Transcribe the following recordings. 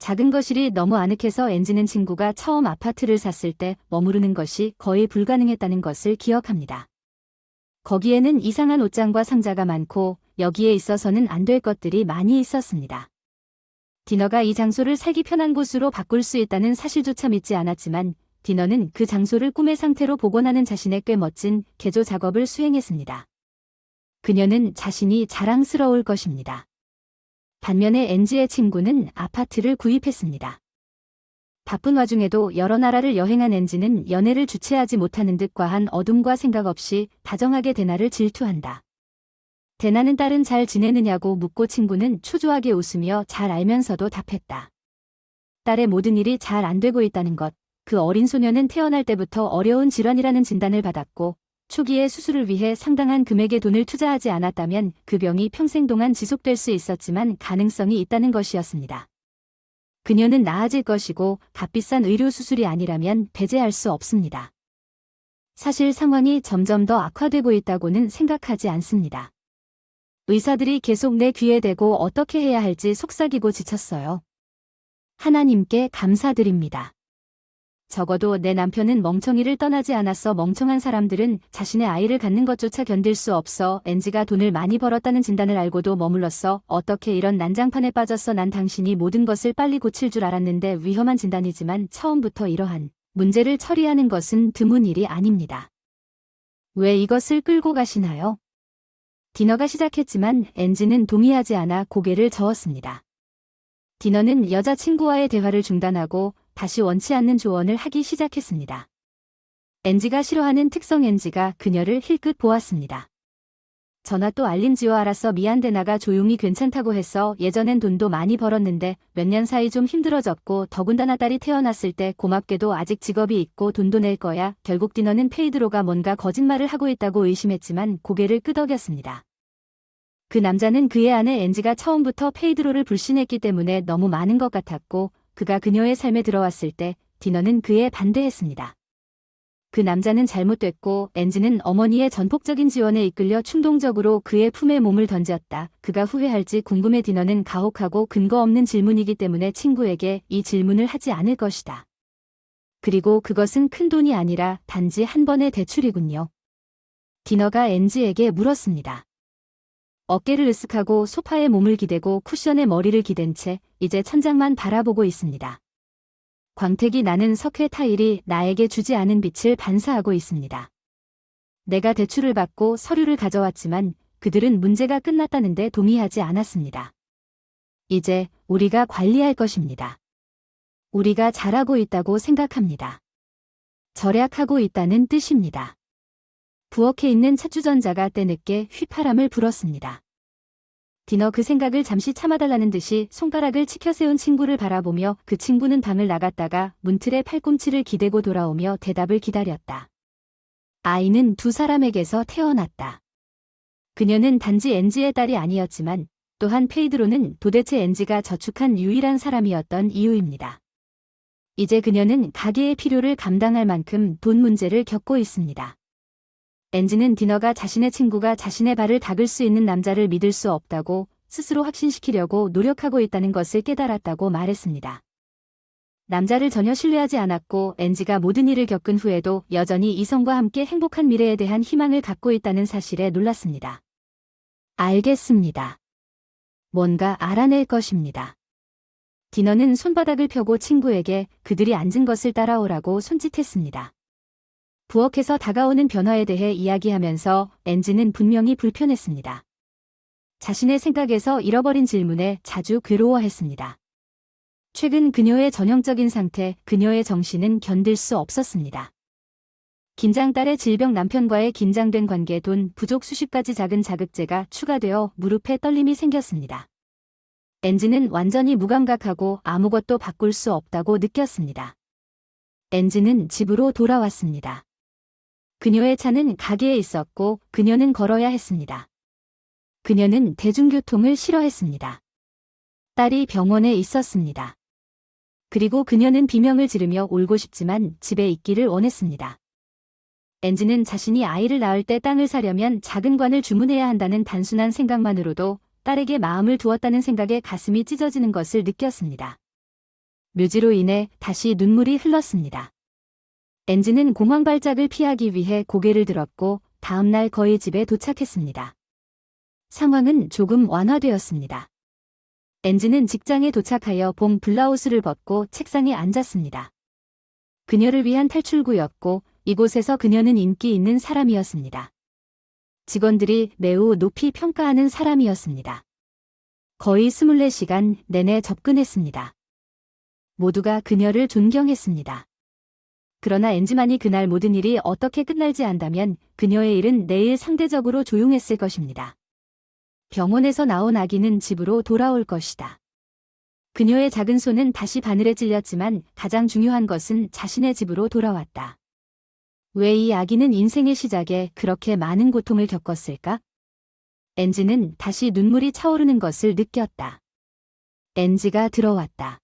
작은 거실이 너무 아늑해서 엔지는 친구가 처음 아파트를 샀을 때 머무르는 것이 거의 불가능했다는 것을 기억합니다. 거기에는 이상한 옷장과 상자가 많고 여기에 있어서는 안 될 것들이 많이 있었습니다. 디너가 이 장소를 살기 편한 곳으로 바꿀 수 있다는 사실조차 믿지 않았지만 디너는 그 장소를 꿈의 상태로 복원하는 자신의 꽤 멋진 개조 작업을 수행했습니다. 그녀는 자신이 자랑스러울 것입니다. 반면에 엔지의 친구는 아파트를 구입했습니다. 바쁜 와중에도 여러 나라를 여행한 엔지는 연애를 주체하지 못하는 듯 과한 어둠과 생각 없이 다정하게 데나를 질투한다. 데나는 딸은 잘 지내느냐고 묻고 친구는 초조하게 웃으며 잘 알면서도 답했다. 딸의 모든 일이 잘 안 되고 있다는 것, 그 어린 소녀는 태어날 때부터 어려운 질환이라는 진단을 받았고 초기에 수술을 위해 상당한 금액의 돈을 투자하지 않았다면 그 병이 평생 동안 지속될 수 있었지만 가능성이 있다는 것이었습니다. 그녀는 나아질 것이고 값비싼 의료 수술이 아니라면 배제할 수 없습니다. 사실 상황이 점점 더 악화되고 있다고는 생각하지 않습니다. 의사들이 계속 내 귀에 대고 어떻게 해야 할지 속삭이고 지쳤어요. 하나님께 감사드립니다. 적어도 내 남편은 멍청이를 떠나지 않았어. 멍청한 사람들은 자신의 아이를 갖는 것조차 견딜 수 없어. 엔지가 돈을 많이 벌었다는 진단을 알고도 머물렀어. 어떻게 이런 난장판에 빠졌어. 난 당신이 모든 것을 빨리 고칠 줄 알았는데. 위험한 진단이지만 처음부터 이러한 문제를 처리하는 것은 드문 일이 아닙니다. 왜 이것을 끌고 가시나요? 디너가 시작했지만 엔지는 동의하지 않아 고개를 저었습니다. 디너는 여자친구와의 대화를 중단하고 다시 원치 않는 조언을 하기 시작했습니다. 엔지가 싫어하는 특성. 엔지가 그녀를 힐끗 보았습니다. 전화 또 알림지어. 알았어. 미안. 데나가 조용히 괜찮다고 했어. 예전엔 돈도 많이 벌었는데 몇 년 사이 좀 힘들어졌고 더군다나 딸이 태어났을 때 고맙게도 아직 직업이 있고 돈도 낼 거야. 결국 디너는 페이드로가 뭔가 거짓말을 하고 있다고 의심했지만 고개를 끄덕였습니다. 그 남자는 그의 아내 엔지가 처음부터 페이드로를 불신했기 때문에 너무 많은 것 같았고 그가 그녀의 삶에 들어왔을 때 디너는 그에 반대했습니다. 그 남자는 잘못됐고 엔지는 어머니의 전폭적인 지원에 이끌려 충동적으로 그의 품에 몸을 던졌다. 그가 후회할지 궁금해. 디너는 가혹하고 근거 없는 질문이기 때문에 친구에게 이 질문을 하지 않을 것이다. 그리고 그것은 큰 돈이 아니라 단지 한 번의 대출이군요. 디너가 엔지에게 물었습니다. 어깨를 으쓱하고 소파에 몸을 기대고 쿠션에 머리를 기댄 채 이제 천장만 바라보고 있습니다. 광택이 나는 석회 타일이 나에게 주지 않은 빛을 반사하고 있습니다. 내가 대출을 받고 서류를 가져왔지만 그들은 문제가 끝났다는데 동의하지 않았습니다. 이제 우리가 관리할 것입니다. 우리가 잘하고 있다고 생각합니다. 절약하고 있다는 뜻입니다. 부엌에 있는 찻주전자가 때늦게 휘파람을 불었습니다. 디너 그 생각을 잠시 참아달라는 듯이 손가락을 치켜세운 친구를 바라보며 그 친구는 방을 나갔다가 문틀에 팔꿈치를 기대고 돌아오며 대답을 기다렸다. 아이는 두 사람에게서 태어났다. 그녀는 단지 엔지의 딸이 아니었지만 또한 페이드로는 도대체 엔지가 저축한 유일한 사람이었던 이유입니다. 이제 그녀는 가계의 필요를 감당할 만큼 돈 문제를 겪고 있습니다. 엔지는 디너가 자신의 친구가 자신의 발을 닦을 수 있는 남자를 믿을 수 없다고 스스로 확신시키려고 노력하고 있다는 것을 깨달았다고 말했습니다. 남자를 전혀 신뢰하지 않았고 엔지가 모든 일을 겪은 후에도 여전히 이성과 함께 행복한 미래에 대한 희망을 갖고 있다는 사실에 놀랐습니다. 알겠습니다. 뭔가 알아낼 것입니다. 디너는 손바닥을 펴고 친구에게 그들이 앉은 것을 따라오라고 손짓했습니다. 부엌에서 다가오는 변화에 대해 이야기하면서 엔지는 분명히 불편했습니다. 자신의 생각에서 잃어버린 질문에 자주 괴로워했습니다. 최근 그녀의 전형적인 상태, 그녀의 정신은 견딜 수 없었습니다. 긴장, 딸의 질병, 남편과의 긴장된 관계, 돈, 부족, 수십 가지 작은 자극제가 추가되어 무릎에 떨림이 생겼습니다. 엔지는 완전히 무감각하고 아무것도 바꿀 수 없다고 느꼈습니다. 엔지는 집으로 돌아왔습니다. 그녀의 차는 가게에 있었고 그녀는 걸어야 했습니다. 그녀는 대중교통을 싫어했습니다. 딸이 병원에 있었습니다. 그리고 그녀는 비명을 지르며 울고 싶지만 집에 있기를 원했습니다. 엔지는 자신이 아이를 낳을 때 땅을 사려면 작은 관을 주문해야 한다는 단순한 생각만으로도 딸에게 마음을 두었다는 생각에 가슴이 찢어지는 것을 느꼈습니다. 묘지로 인해 다시 눈물이 흘렀습니다. 엔지는 공황 발작을 피하기 위해 고개를 들었고 다음날 거의 집에 도착했습니다. 상황은 조금 완화되었습니다. 엔지는 직장에 도착하여 봄 블라우스를 벗고 책상에 앉았습니다. 그녀를 위한 탈출구였고 이곳에서 그녀는 인기 있는 사람이었습니다. 직원들이 매우 높이 평가하는 사람이었습니다. 거의 24시간 내내 접근했습니다. 모두가 그녀를 존경했습니다. 그러나 엔지만이 그날 모든 일이 어떻게 끝날지 안다면 그녀의 일은 내일 상대적으로 조용했을 것입니다. 병원에서 나온 아기는 집으로 돌아올 것이다. 그녀의 작은 손은 다시 바늘에 찔렸지만 가장 중요한 것은 자신의 집으로 돌아왔다. 왜 이 아기는 인생의 시작에 그렇게 많은 고통을 겪었을까? 엔지는 다시 눈물이 차오르는 것을 느꼈다. 엔지가 들어왔다.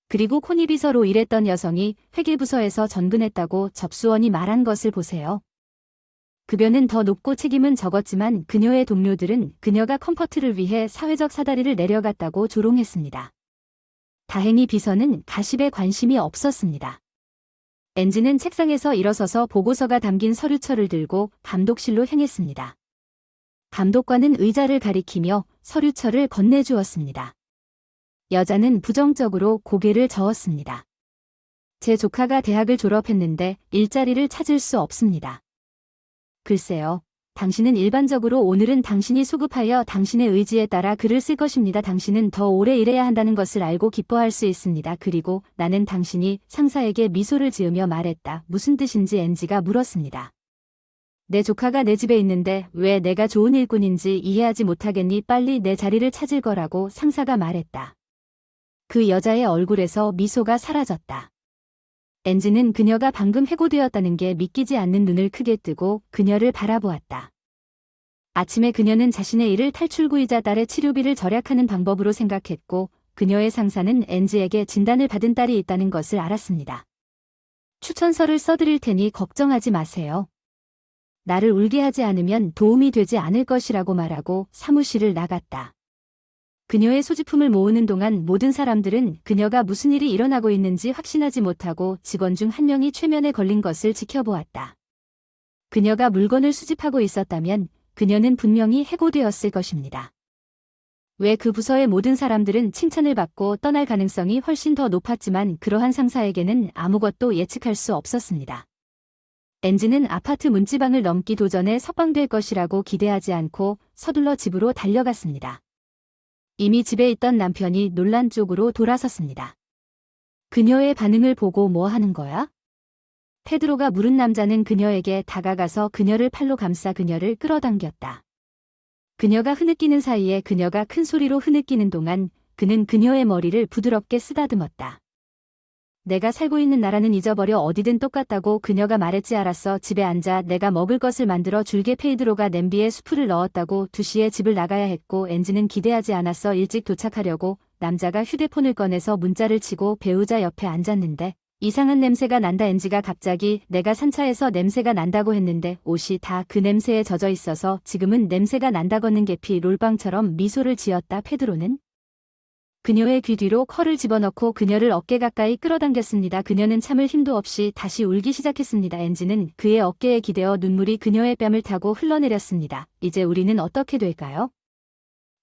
그리고 코니 비서로 일했던 여성이 회계부서에서 전근했다고 접수원이 말한 것을 보세요. 급여는 더 높고 책임은 적었지만 그녀의 동료들은 그녀가 컴포트를 위해 사회적 사다리를 내려갔다고 조롱했습니다. 다행히 비서는 가십에 관심이 없었습니다. 엔지는 책상에서 일어서서 보고서가 담긴 서류철을 들고 감독실로 향했습니다. 감독관은 의자를 가리키며 서류철을 건네주었습니다. 여자는 부정적으로 고개를 저었습니다. 제 조카가 대학을 졸업했는데 일자리를 찾을 수 없습니다. 글쎄요. 당신은 일반적으로 오늘은 당신이 수급하여 당신의 의지에 따라 글을 쓸 것입니다. 당신은 더 오래 일해야 한다는 것을 알고 기뻐할 수 있습니다. 그리고 나는 당신이 상사에게 미소를 지으며 말했다. 무슨 뜻인지 엔지가 물었습니다. 내 조카가 내 집에 있는데 왜 내가 좋은 일꾼인지 이해하지 못하겠니? 빨리 내 자리를 찾을 거라고 상사가 말했다. 그 여자의 얼굴에서 미소가 사라졌다. 엔지는 그녀가 방금 해고되었다는 게 믿기지 않는 눈을 크게 뜨고 그녀를 바라보았다. 아침에 그녀는 자신의 일을 탈출구이자 딸의 치료비를 절약하는 방법으로 생각했고 그녀의 상사는 엔지에게 진단을 받은 딸이 있다는 것을 알았습니다. 추천서를 써드릴 테니 걱정하지 마세요. 나를 울게 하지 않으면 도움이 되지 않을 것이라고 말하고 사무실을 나갔다. 그녀의 소지품을 모으는 동안 모든 사람들은 그녀가 무슨 일이 일어나고 있는지 확신하지 못하고 직원 중 한 명이 최면에 걸린 것을 지켜보았다. 그녀가 물건을 수집하고 있었다면 그녀는 분명히 해고되었을 것입니다. 왜 그 부서의 모든 사람들은 칭찬을 받고 떠날 가능성이 훨씬 더 높았지만 그러한 상사에게는 아무것도 예측할 수 없었습니다. 엔지는 아파트 문지방을 넘기 도전에 석방될 것이라고 기대하지 않고 서둘러 집으로 달려갔습니다. 이미 집에 있던 남편이 놀란 쪽으로 돌아섰습니다. 그녀의 반응을 보고 뭐 하는 거야? 페드로가 물은 남자는 그녀에게 다가가서 그녀를 팔로 감싸 그녀를 끌어당겼다. 그녀가 흐느끼는 사이에 그녀가 큰 소리로 흐느끼는 동안 그는 그녀의 머리를 부드럽게 쓰다듬었다. 내가 살고 있는 나라는 잊어버려 어디든 똑같다고 그녀가 말했지. 알았어. 집에 앉아. 내가 먹을 것을 만들어 줄게. 페이드로가 냄비에 수프를 넣었다고 2시에 집을 나가야 했고 엔지는 기대하지 않았어. 일찍 도착하려고. 남자가 휴대폰을 꺼내서 문자를 치고 배우자 옆에 앉았는데 이상한 냄새가 난다. 엔지가 갑자기 내가 산차에서 냄새가 난다고 했는데 옷이 다 그 냄새에 젖어 있어서 지금은 냄새가 난다. 걷는 계피 롤빵처럼 미소를 지었다. 페드로는 그녀의 귀 뒤로 컬을 집어넣고 그녀를 어깨 가까이 끌어당겼습니다. 그녀는 참을 힘도 없이 다시 울기 시작했습니다. 엔지는 그의 어깨에 기대어 눈물이 그녀의 뺨을 타고 흘러내렸습니다. 이제 우리는 어떻게 될까요?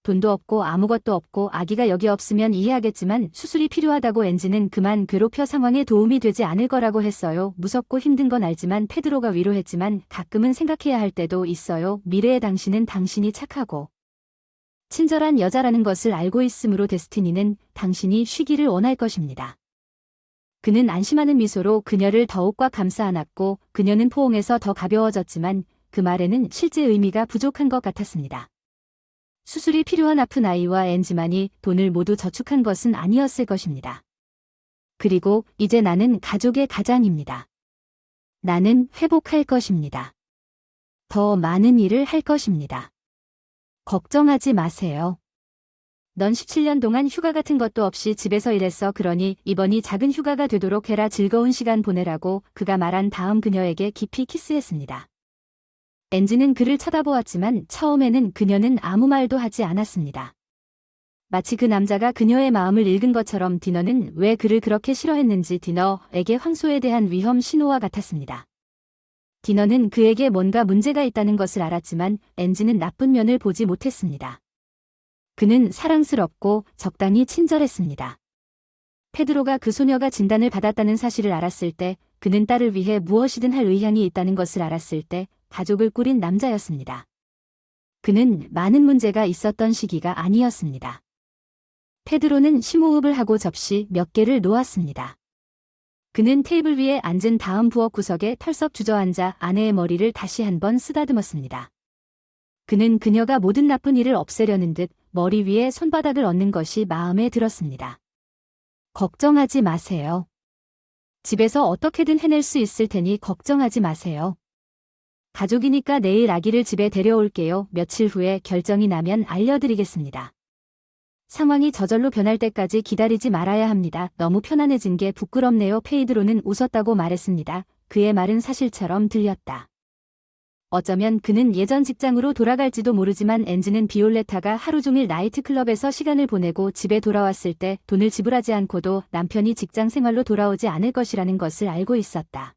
돈도 없고 아무것도 없고 아기가 여기 없으면 이해하겠지만 수술이 필요하다고. 엔지는 그만 괴롭혀 상황에 도움이 되지 않을 거라고 했어요. 무섭고 힘든 건 알지만 페드로가 위로했지만 가끔은 생각해야 할 때도 있어요. 미래의 당신은 당신이 착하고 친절한 여자라는 것을 알고 있으므로 데스티니는 당신이 쉬기를 원할 것입니다. 그는 안심하는 미소로 그녀를 더욱 꽉 감싸 안았고 그녀는 포옹에서 더 가벼워졌지만 그 말에는 실제 의미가 부족한 것 같았습니다. 수술이 필요한 아픈 아이와 엔지만이 돈을 모두 저축한 것은 아니었을 것입니다. 그리고 이제 나는 가족의 가장입니다. 나는 회복할 것입니다. 더 많은 일을 할 것입니다. 걱정하지 마세요. 넌 17년 동안 휴가 같은 것도 없이 집에서 일했어. 그러니 이번이 작은 휴가가 되도록 해라. 즐거운 시간 보내라고 그가 말한 다음 그녀에게 깊이 키스했습니다. 엔지는 그를 쳐다보았지만 처음에는 그녀는 아무 말도 하지 않았습니다. 마치 그 남자가 그녀의 마음을 읽은 것처럼 디너는 왜 그를 그렇게 싫어했는지 디너에게 황소에 대한 위험 신호와 같았습니다. 디너는 그에게 뭔가 문제가 있다는 것을 알았지만 엔지는 나쁜 면을 보지 못했습니다. 그는 사랑스럽고 적당히 친절했습니다. 페드로가 그 소녀가 진단을 받았다는 사실을 알았을 때, 그는 딸을 위해 무엇이든 할 의향이 있다는 것을 알았을 때 가족을 꾸린 남자였습니다. 그는 많은 문제가 있었던 시기가 아니었습니다. 페드로는 심호흡을 하고 접시 몇 개를 놓았습니다. 그는 테이블 위에 앉은 다음 부엌 구석에 털썩 주저앉아 아내의 머리를 다시 한번 쓰다듬었습니다. 그는 그녀가 모든 나쁜 일을 없애려는 듯 머리 위에 손바닥을 얹는 것이 마음에 들었습니다. 걱정하지 마세요. 집에서 어떻게든 해낼 수 있을 테니 걱정하지 마세요. 가족이니까 내일 아기를 집에 데려올게요. 며칠 후에 결정이 나면 알려드리겠습니다. 상황이 저절로 변할 때까지 기다리지 말아야 합니다. 너무 편안해진 게 부끄럽네요. 페이드로는 웃었다고 말했습니다. 그의 말은 사실처럼 들렸다. 어쩌면 그는 예전 직장으로 돌아갈지도 모르지만 엔지는 비올레타가 하루 종일 나이트클럽에서 시간을 보내고 집에 돌아왔을 때 돈을 지불하지 않고도 남편이 직장 생활로 돌아오지 않을 것이라는 것을 알고 있었다.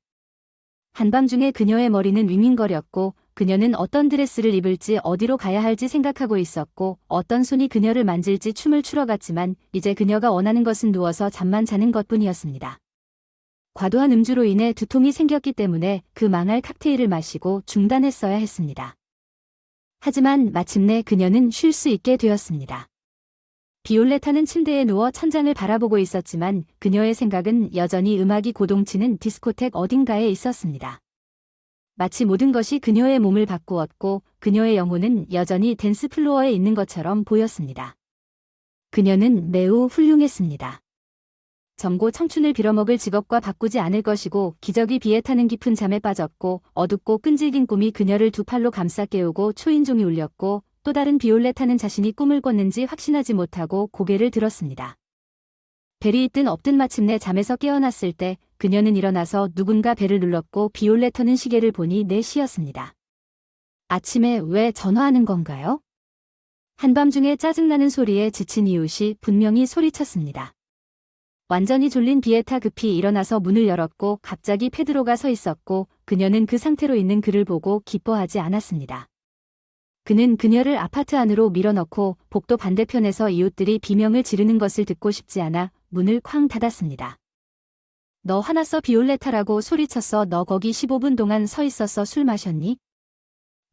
한밤중에 그녀의 머리는 윙윙거렸고 그녀는 어떤 드레스를 입을지 어디로 가야 할지 생각하고 있었고 어떤 손이 그녀를 만질지 춤을 추러 갔지만 이제 그녀가 원하는 것은 누워서 잠만 자는 것뿐이었습니다. 과도한 음주로 인해 두통이 생겼기 때문에 그 망할 칵테일을 마시고 중단했어야 했습니다. 하지만 마침내 그녀는 쉴 수 있게 되었습니다. 비올레타는 침대에 누워 천장을 바라보고 있었지만 그녀의 생각은 여전히 음악이 고동치는 디스코텍 어딘가에 있었습니다. 마치 모든 것이 그녀의 몸을 바꾸었고 그녀의 영혼은 여전히 댄스 플로어에 있는 것처럼 보였습니다. 그녀는 매우 훌륭했습니다. 젊고 청춘을 빌어먹을 직업과 바꾸지 않을 것이고 기저귀 비에 타는 깊은 잠에 빠졌고 어둡고 끈질긴 꿈이 그녀를 두 팔로 감싸 깨우고 초인종이 울렸고 또 다른 비올레타는 자신이 꿈을 꿨는지 확신하지 못하고 고개를 들었습니다. 벨이 있든 없든 마침내 잠에서 깨어났을 때 그녀는 일어나서 누군가 벨을 눌렀고 비올레타는 시계를 보니 4시였습니다. 아침에 왜 전화하는 건가요? 한밤중에 짜증나는 소리에 지친 이웃이 분명히 소리쳤습니다. 완전히 졸린 비에타 급히 일어나서 문을 열었고 갑자기 페드로가 서 있었고 그녀는 그 상태로 있는 그를 보고 기뻐하지 않았습니다. 그는 그녀를 아파트 안으로 밀어넣고 복도 반대편에서 이웃들이 비명을 지르는 것을 듣고 싶지 않아 문을 쾅 닫았습니다. 너 화났어? 비올레타라고 소리쳤어. 너 거기 15분 동안 서 있었어. 술 마셨니?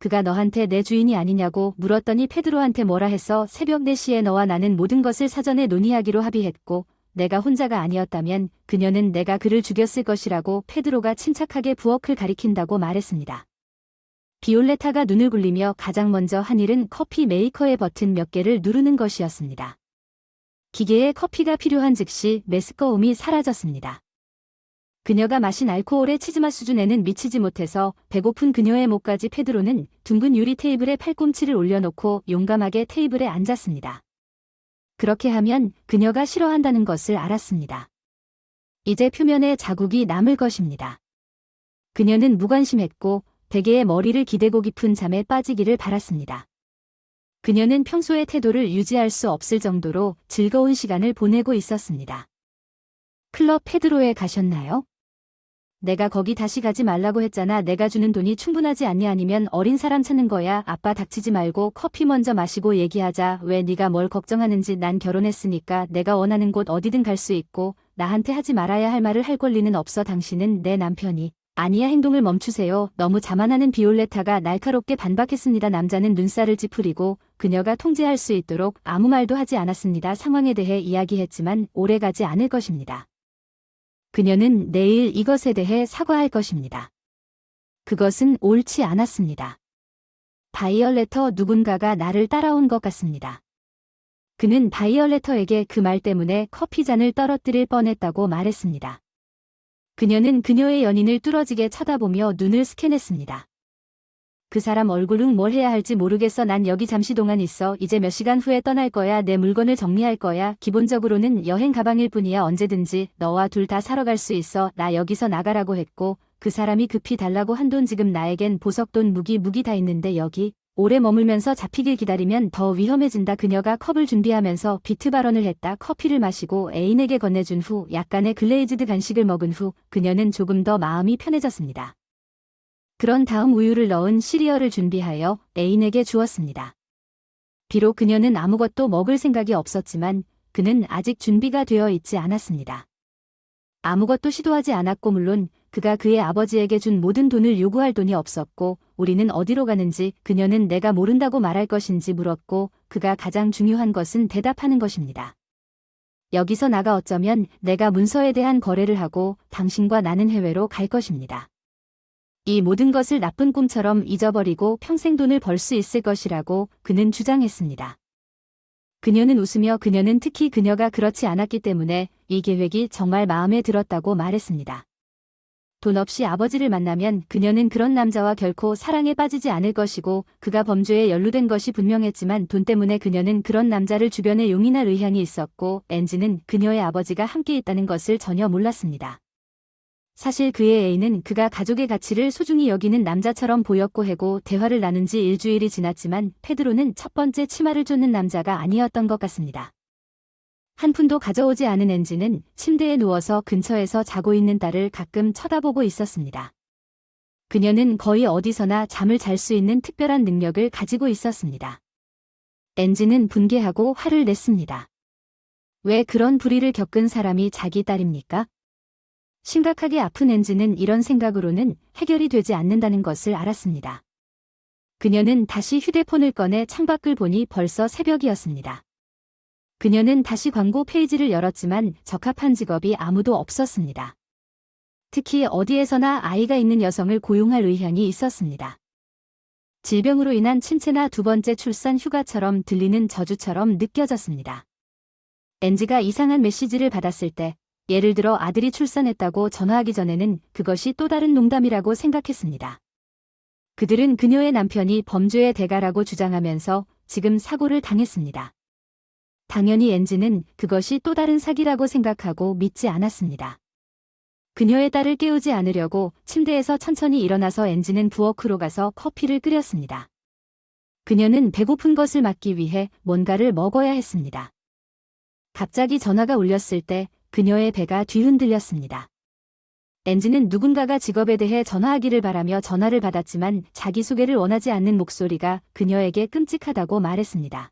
그가 너한테 내 주인이 아니냐고 물었더니 페드로한테 뭐라 했어? 새벽 4시에 너와 나는 모든 것을 사전에 논의하기로 합의했고 내가 혼자가 아니었다면 그녀는 내가 그를 죽였을 것이라고 페드로가 침착하게 부엌을 가리킨다고 말했습니다. 비올레타가 눈을 굴리며 가장 먼저 한 일은 커피 메이커의 버튼 몇 개를 누르는 것이었습니다. 기계에 커피가 필요한 즉시 메스꺼움이 사라졌습니다. 그녀가 마신 알코올의 치즈맛 수준에는 미치지 못해서 배고픈 그녀의 목까지 페드로는 둥근 유리 테이블에 팔꿈치를 올려놓고 용감하게 테이블에 앉았습니다. 그렇게 하면 그녀가 싫어한다는 것을 알았습니다. 이제 표면에 자국이 남을 것입니다. 그녀는 무관심했고 베개에 머리를 기대고 깊은 잠에 빠지기를 바랐습니다. 그녀는 평소의 태도를 유지할 수 없을 정도로 즐거운 시간을 보내고 있었습니다. 클럽 페드로에 가셨나요? 내가 거기 다시 가지 말라고 했잖아. 내가 주는 돈이 충분하지 않니? 아니면 어린 사람 찾는 거야? 아빠 닥치지 말고 커피 먼저 마시고 얘기하자. 왜 네가 뭘 걱정하는지. 난 결혼했으니까 내가 원하는 곳 어디든 갈 수 있고 나한테 하지 말아야 할 말을 할 권리는 없어. 당신은 내 남편이 아니야. 행동을 멈추세요. 너무 자만하는 비올레타가 날카롭게 반박했습니다. 남자는 눈살을 찌푸리고 그녀가 통제할 수 있도록 아무 말도 하지 않았습니다. 상황에 대해 이야기했지만 오래가지 않을 것입니다. 그녀는 내일 이것에 대해 사과할 것입니다. 그것은 옳지 않았습니다. 바이올레터 누군가가 나를 따라온 것 같습니다. 그는 바이올레터에게 그 말 때문에 커피잔을 떨어뜨릴 뻔했다고 말했습니다. 그녀는 그녀의 연인을 뚫어지게 쳐다보며 눈을 스캔했습니다. 그 사람 얼굴은 뭘 해야 할지 모르겠어. 난 여기 잠시 동안 있어. 이제 몇 시간 후에 떠날 거야. 내 물건을 정리할 거야. 기본적으로는 여행 가방일 뿐이야. 언제든지 너와 둘 다 사러 갈 수 있어. 나 여기서 나가라고 했고 그 사람이 급히 달라고 한 돈 지금 나에겐 보석돈 무기 다 있는데 여기 오래 머물면서 잡히길 기다리면 더 위험해진다. 그녀가 컵을 준비하면서 비트 발언을 했다. 커피를 마시고 애인에게 건네준 후 약간의 글레이즈드 간식을 먹은 후 그녀는 조금 더 마음이 편해졌습니다. 그런 다음 우유를 넣은 시리얼을 준비하여 애인에게 주었습니다. 비록 그녀는 아무것도 먹을 생각이 없었지만 그는 아직 준비가 되어 있지 않았습니다. 아무것도 시도하지 않았고 물론 그가 그의 아버지에게 준 모든 돈을 요구할 돈이 없었고 우리는 어디로 가는지 그녀는 내가 모른다고 말할 것인지 물었고 그가 가장 중요한 것은 대답하는 것입니다. 여기서 나가 어쩌면 내가 문서에 대한 거래를 하고 당신과 나는 해외로 갈 것입니다. 이 모든 것을 나쁜 꿈처럼 잊어버리고 평생 돈을 벌 수 있을 것이라고 그는 주장했습니다. 그녀는 웃으며 그녀는 특히 그녀가 그렇지 않았기 때문에 이 계획이 정말 마음에 들었다고 말했습니다. 돈 없이 아버지를 만나면 그녀는 그런 남자와 결코 사랑에 빠지지 않을 것이고 그가 범죄에 연루된 것이 분명했지만 돈 때문에 그녀는 그런 남자를 주변에 용인할 의향이 있었고 앤지는 그녀의 아버지가 함께 있다는 것을 전혀 몰랐습니다. 사실 그의 애인은 그가 가족의 가치를 소중히 여기는 남자처럼 보였고 해고 대화를 나눈 지 일주일이 지났지만 페드로는 첫 번째 치마를 쫓는 남자가 아니었던 것 같습니다. 한 푼도 가져오지 않은 앤지는 침대에 누워서 근처에서 자고 있는 딸을 가끔 쳐다보고 있었습니다. 그녀는 거의 어디서나 잠을 잘 수 있는 특별한 능력을 가지고 있었습니다. 앤지는 분개하고 화를 냈습니다. 왜 그런 불의를 겪은 사람이 자기 딸입니까? 심각하게 아픈 앤지는 이런 생각으로는 해결이 되지 않는다는 것을 알았습니다. 그녀는 다시 휴대폰을 꺼내 창밖을 보니 벌써 새벽이었습니다. 그녀는 다시 광고 페이지를 열었지만 적합한 직업이 아무도 없었습니다. 특히 어디에서나 아이가 있는 여성을 고용할 의향이 있었습니다. 질병으로 인한 침체나 두 번째 출산 휴가처럼 들리는 저주처럼 느껴졌습니다. 앤지가 이상한 메시지를 받았을 때 예를 들어 아들이 출산했다고 전화하기 전에는 그것이 또 다른 농담이라고 생각했습니다. 그들은 그녀의 남편이 범죄의 대가라고 주장하면서 지금 사고를 당했습니다. 당연히 앤지는 그것이 또 다른 사기라고 생각하고 믿지 않았습니다. 그녀의 딸을 깨우지 않으려고 침대에서 천천히 일어나서 앤지는 부엌으로 가서 커피를 끓였습니다. 그녀는 배고픈 것을 막기 위해 뭔가를 먹어야 했습니다. 갑자기 전화가 울렸을 때 그녀의 배가 뒤흔들렸습니다. 앤지는 누군가가 직업에 대해 전화하기를 바라며 전화를 받았지만 자기소개를 원하지 않는 목소리가 그녀에게 끔찍하다고 말했습니다.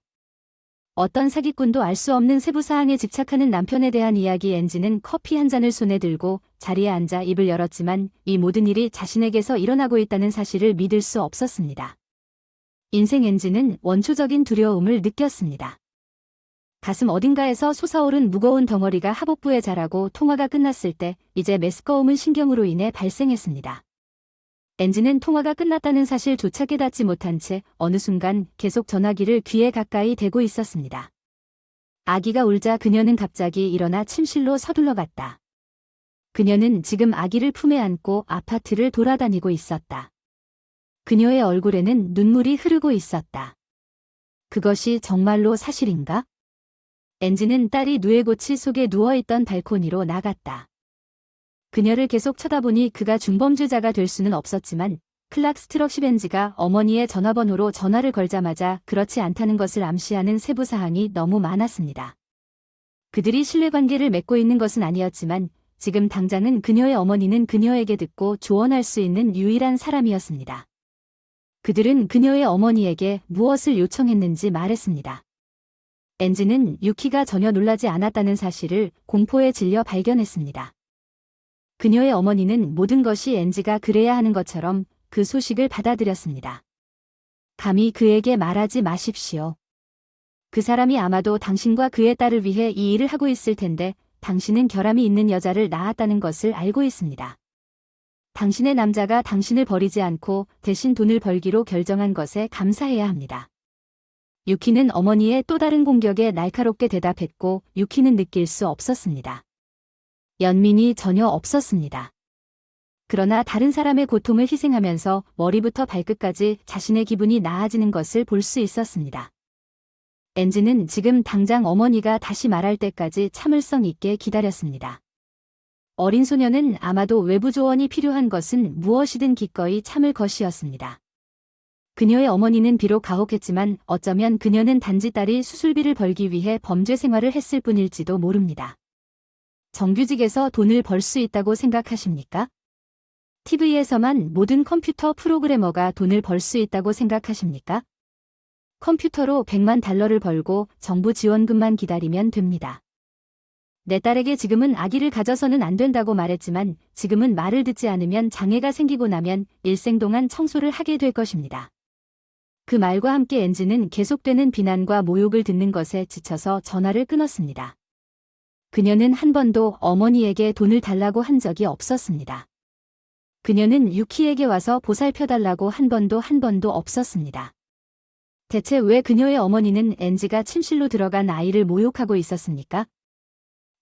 어떤 사기꾼도 알 수 없는 세부사항에 집착하는 남편에 대한 이야기. 앤지는 커피 한 잔을 손에 들고 자리에 앉아 입을 열었지만 이 모든 일이 자신에게서 일어나고 있다는 사실을 믿을 수 없었습니다. 인생 앤지는 원초적인 두려움을 느꼈습니다. 가슴 어딘가에서 솟아오른 무거운 덩어리가 하복부에 자라고 통화가 끝났을 때 이제 메스꺼움은 신경으로 인해 발생했습니다. 앤지는 통화가 끝났다는 사실조차 깨닫지 못한 채 어느 순간 계속 전화기를 귀에 가까이 대고 있었습니다. 아기가 울자 그녀는 갑자기 일어나 침실로 서둘러 갔다. 그녀는 지금 아기를 품에 안고 아파트를 돌아다니고 있었다. 그녀의 얼굴에는 눈물이 흐르고 있었다. 그것이 정말로 사실인가? 앤지는 딸이 누에고치 속에 누워있던 발코니로 나갔다. 그녀를 계속 쳐다보니 그가 중범죄자가 될 수는 없었지만 클락 스트럭십 앤지가 어머니의 전화번호로 전화를 걸자마자 그렇지 않다는 것을 암시하는 세부사항이 너무 많았습니다. 그들이 신뢰관계를 맺고 있는 것은 아니었지만 지금 당장은 그녀의 어머니는 그녀에게 듣고 조언할 수 있는 유일한 사람이었습니다. 그들은 그녀의 어머니에게 무엇을 요청했는지 말했습니다. 앤지는 유키가 전혀 놀라지 않았다는 사실을 공포에 질려 발견했습니다. 그녀의 어머니는 모든 것이 앤지가 그래야 하는 것처럼 그 소식을 받아들였습니다. 감히 그에게 말하지 마십시오. 그 사람이 아마도 당신과 그의 딸을 위해 이 일을 하고 있을 텐데 당신은 결함이 있는 여자를 낳았다는 것을 알고 있습니다. 당신의 남자가 당신을 버리지 않고 대신 돈을 벌기로 결정한 것에 감사해야 합니다. 유키는 어머니의 또 다른 공격에 날카롭게 대답했고 유키는 느낄 수 없었습니다. 연민이 전혀 없었습니다. 그러나 다른 사람의 고통을 희생하면서 머리부터 발끝까지 자신의 기분이 나아지는 것을 볼 수 있었습니다. 앤지는 지금 당장 어머니가 다시 말할 때까지 참을성 있게 기다렸습니다. 어린 소녀는 아마도 외부 조언이 필요한 것은 무엇이든 기꺼이 참을 것이었습니다. 그녀의 어머니는 비록 가혹했지만 어쩌면 그녀는 단지 딸이 수술비를 벌기 위해 범죄 생활을 했을 뿐일지도 모릅니다. 정규직에서 돈을 벌 수 있다고 생각하십니까? TV에서만 모든 컴퓨터 프로그래머가 돈을 벌 수 있다고 생각하십니까? 컴퓨터로 100만 달러를 벌고 정부 지원금만 기다리면 됩니다. 내 딸에게 지금은 아기를 가져서는 안 된다고 말했지만 지금은 말을 듣지 않으면 장애가 생기고 나면 일생 동안 청소를 하게 될 것입니다. 그 말과 함께 엔지는 계속되는 비난과 모욕을 듣는 것에 지쳐서 전화를 끊었습니다. 그녀는 한 번도 어머니에게 돈을 달라고 한 적이 없었습니다. 그녀는 유키에게 와서 보살펴달라고 한 번도 없었습니다. 대체 왜 그녀의 어머니는 엔지가 침실로 들어간 아이를 모욕하고 있었습니까?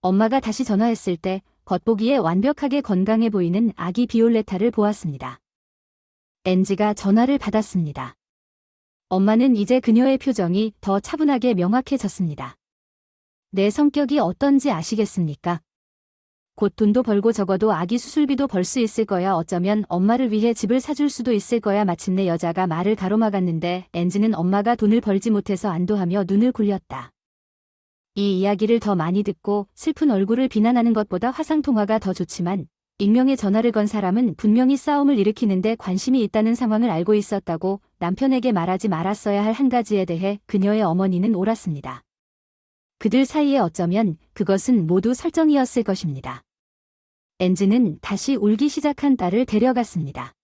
엄마가 다시 전화했을 때 겉보기에 완벽하게 건강해 보이는 아기 비올레타를 보았습니다. 엔지가 전화를 받았습니다. 엄마는 이제 그녀의 표정이 더 차분하게 명확해졌습니다. 내 성격이 어떤지 아시겠습니까? 곧 돈도 벌고 적어도 아기 수술비도 벌 수 있을 거야. 어쩌면 엄마를 위해 집을 사줄 수도 있을 거야. 마침내 여자가 말을 가로막았는데 엔지는 엄마가 돈을 벌지 못해서 안도하며 눈을 굴렸다. 이 이야기를 더 많이 듣고 슬픈 얼굴을 비난하는 것보다 화상통화가 더 좋지만 익명의 전화를 건 사람은 분명히 싸움을 일으키는데 관심이 있다는 상황을 알고 있었다고 남편에게 말하지 말았어야 할 한 가지에 대해 그녀의 어머니는 옳았습니다. 그들 사이에 어쩌면 그것은 모두 설정이었을 것입니다. 엔지는 다시 울기 시작한 딸을 데려갔습니다.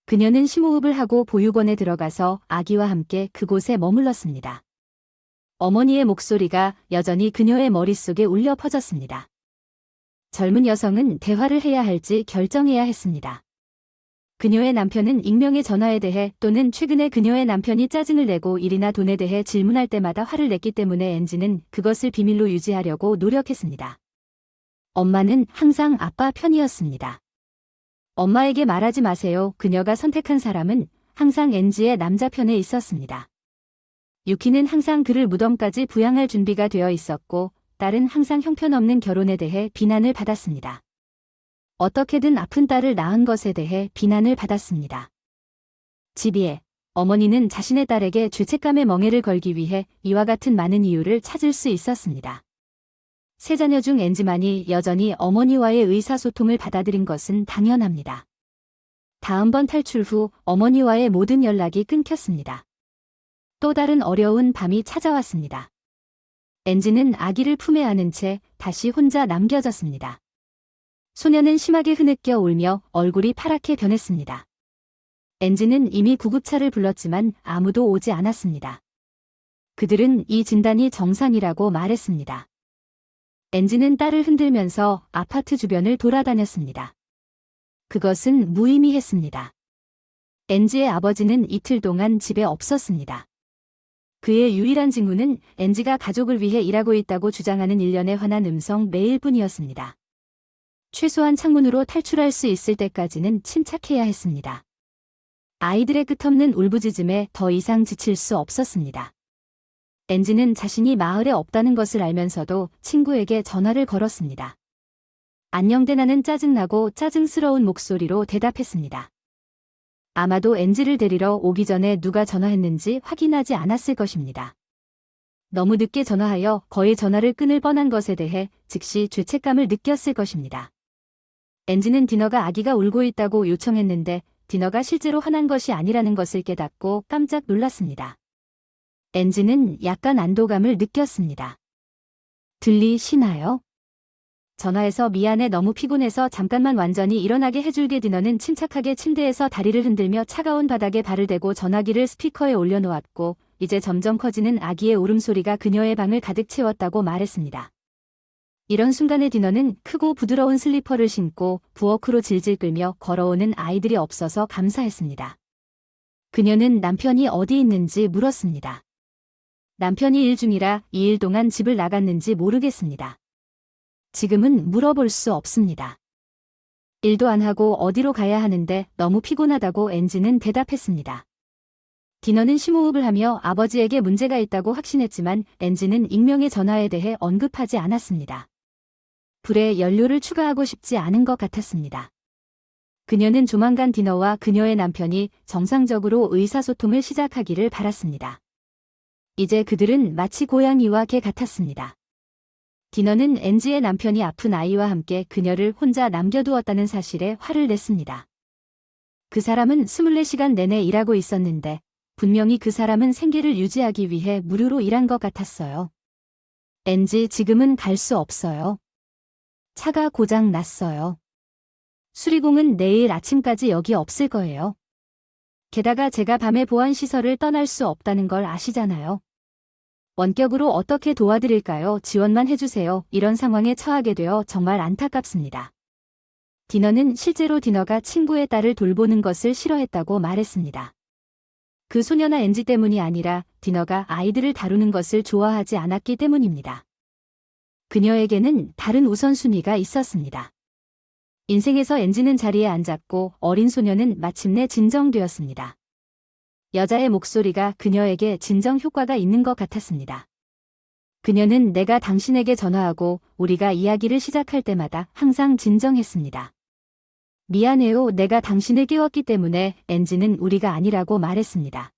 그녀는 심호흡을 하고 보육원에 들어가서 아기와 함께 그곳에 머물렀습니다. 어머니의 목소리가 여전히 그녀의 머릿속에 울려 퍼졌습니다. 젊은 여성은 대화를 해야 할지 결정해야 했습니다. 그녀의 남편은 익명의 전화에 대해 또는 최근에 그녀의 남편이 짜증을 내고 일이나 돈에 대해 질문할 때마다 화를 냈기 때문에 엔지는 그것을 비밀로 유지하려고 노력했습니다. 엄마는 항상 아빠 편이었습니다. 엄마에게 말하지 마세요. 그녀가 선택한 사람은 항상 엔지의 남자 편에 있었습니다. 유키는 항상 그를 무덤까지 부양할 준비가 되어 있었고 딸은 항상 형편없는 결혼에 대해 비난을 받았습니다. 어떻게든 아픈 딸을 낳은 것에 대해 비난을 받았습니다. 지비에 어머니는 자신의 딸에게 죄책감의 멍에를 걸기 위해 이와 같은 많은 이유를 찾을 수 있었습니다. 세 자녀 중 엔지만이 여전히 어머니와의 의사소통을 받아들인 것은 당연합니다. 다음번 탈출 후 어머니와의 모든 연락이 끊겼습니다. 또 다른 어려운 밤이 찾아왔습니다. 엔지는 아기를 품에 안은 채 다시 혼자 남겨졌습니다. 소녀는 심하게 흐느껴 울며 얼굴이 파랗게 변했습니다. 엔지는 이미 구급차를 불렀지만 아무도 오지 않았습니다. 그들은 이 진단이 정상이라고 말했습니다. 엔지는 딸을 흔들면서 아파트 주변을 돌아다녔습니다. 그것은 무의미했습니다. 엔지의 아버지는 이틀 동안 집에 없었습니다. 그의 유일한 징후는 엔지가 가족을 위해 일하고 있다고 주장하는 일련의 화난 음성 메일뿐이었습니다. 최소한 창문으로 탈출할 수 있을 때까지는 침착해야 했습니다. 아이들의 끝없는 울부짖음에 더 이상 지칠 수 없었습니다. 엔지는 자신이 마을에 없다는 것을 알면서도 친구에게 전화를 걸었습니다. 안녕대나는 짜증나고 짜증스러운 목소리로 대답했습니다. 아마도 엔지를 데리러 오기 전에 누가 전화했는지 확인하지 않았을 것입니다. 너무 늦게 전화하여 거의 전화를 끊을 뻔한 것에 대해 즉시 죄책감을 느꼈을 것입니다. 엔지는 디너가 아기가 울고 있다고 요청했는데 디너가 실제로 화난 것이 아니라는 것을 깨닫고 깜짝 놀랐습니다. 엔지는 약간 안도감을 느꼈습니다. 들리시나요? 전화해서 미안해 너무 피곤해서 잠깐만 완전히 일어나게 해줄게. 디너는 침착하게 침대에서 다리를 흔들며 차가운 바닥에 발을 대고 전화기를 스피커에 올려놓았고 이제 점점 커지는 아기의 울음소리가 그녀의 방을 가득 채웠다고 말했습니다. 이런 순간에 디너는 크고 부드러운 슬리퍼를 신고 부엌으로 질질 끌며 걸어오는 아이들이 없어서 감사했습니다. 그녀는 남편이 어디 있는지 물었습니다. 남편이 일 중이라 2일 동안 집을 나갔는지 모르겠습니다. 지금은 물어볼 수 없습니다. 일도 안 하고 어디로 가야 하는데 너무 피곤하다고 엔지는 대답했습니다. 디너는 심호흡을 하며 아버지에게 문제가 있다고 확신했지만 엔지는 익명의 전화에 대해 언급하지 않았습니다. 불에 연료를 추가하고 싶지 않은 것 같았습니다. 그녀는 조만간 디너와 그녀의 남편이 정상적으로 의사소통을 시작하기를 바랐습니다. 이제 그들은 마치 고양이와 개 같았습니다. 디너는 엔지의 남편이 아픈 아이와 함께 그녀를 혼자 남겨두었다는 사실에 화를 냈습니다. 그 사람은 24시간 내내 일하고 있었는데 분명히 그 사람은 생계를 유지하기 위해 무료로 일한 것 같았어요. 엔지, 지금은 갈 수 없어요. 차가 고장 났어요. 수리공은 내일 아침까지 여기 없을 거예요. 게다가 제가 밤에 보안시설을 떠날 수 없다는 걸 아시잖아요. 원격으로 어떻게 도와드릴까요? 지원만 해주세요. 이런 상황에 처하게 되어 정말 안타깝습니다. 디너는 실제로 디너가 친구의 딸을 돌보는 것을 싫어했다고 말했습니다. 그 소녀나 엔지 때문이 아니라 디너가 아이들을 다루는 것을 좋아하지 않았기 때문입니다. 그녀에게는 다른 우선순위가 있었습니다. 인생에서 엔지는 자리에 앉았고 어린 소녀는 마침내 진정되었습니다. 여자의 목소리가 그녀에게 진정 효과가 있는 것 같았습니다. 그녀는 내가 당신에게 전화하고 우리가 이야기를 시작할 때마다 항상 진정했습니다. 미안해요. 내가 당신을 깨웠기 때문에 엔지는 우리가 아니라고 말했습니다.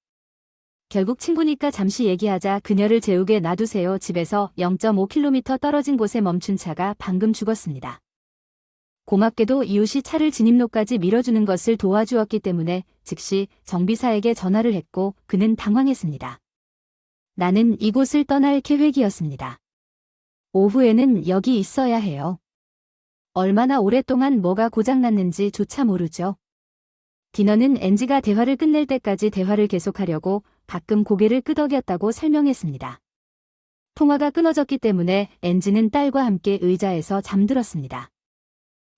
결국 친구니까 잠시 얘기하자. 그녀를 재우게 놔두세요. 집에서 0.5km 떨어진 곳에 멈춘 차가 방금 죽었습니다. 고맙게도 이웃이 차를 진입로까지 밀어주는 것을 도와주었기 때문에 즉시 정비사에게 전화를 했고 그는 당황했습니다. 나는 이곳을 떠날 계획이었습니다. 오후에는 여기 있어야 해요. 얼마나 오랫동안 뭐가 고장났는지 조차 모르죠. 디너는 엔지가 대화를 끝낼 때까지 대화를 계속하려고 가끔 고개를 끄덕였다고 설명했습니다. 통화가 끊어졌기 때문에 엔지는 딸과 함께 의자에서 잠들었습니다.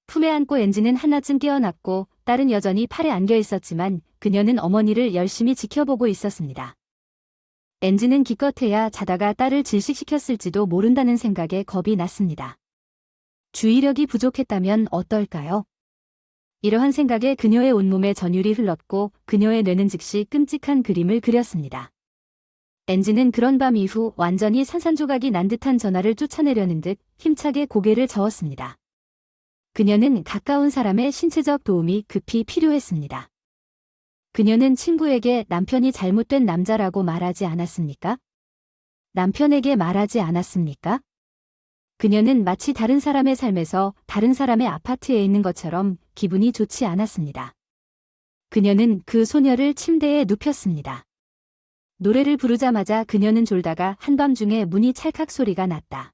품에 안고 엔지는 한나쯤 깨어났고 딸은 여전히 팔에 안겨 있었지만 그녀는 어머니를 열심히 지켜보고 있었습니다. 엔지는 기껏해야 자다가 딸을 질식시켰을지도 모른다는 생각에 겁이 났습니다. 주의력이 부족했다면 어떨까요? 이러한 생각에 그녀의 온몸에 전율이 흘렀고 그녀의 뇌는 즉시 끔찍한 그림을 그렸습니다. 엔지는 그런 밤 이후 완전히 산산조각이 난 듯한 전화를 쫓아내려는 듯 힘차게 고개를 저었습니다. 그녀는 가까운 사람의 신체적 도움이 급히 필요했습니다. 그녀는 친구에게 남편이 잘못된 남자라고 말하지 않았습니까? 남편에게 말하지 않았습니까? 그녀는 마치 다른 사람의 삶에서 다른 사람의 아파트에 있는 것처럼 기분이 좋지 않았습니다. 그녀는 그 소녀를 침대에 눕혔습니다. 노래를 부르자마자 그녀는 졸다가 한밤중에 문이 찰칵 소리가 났다.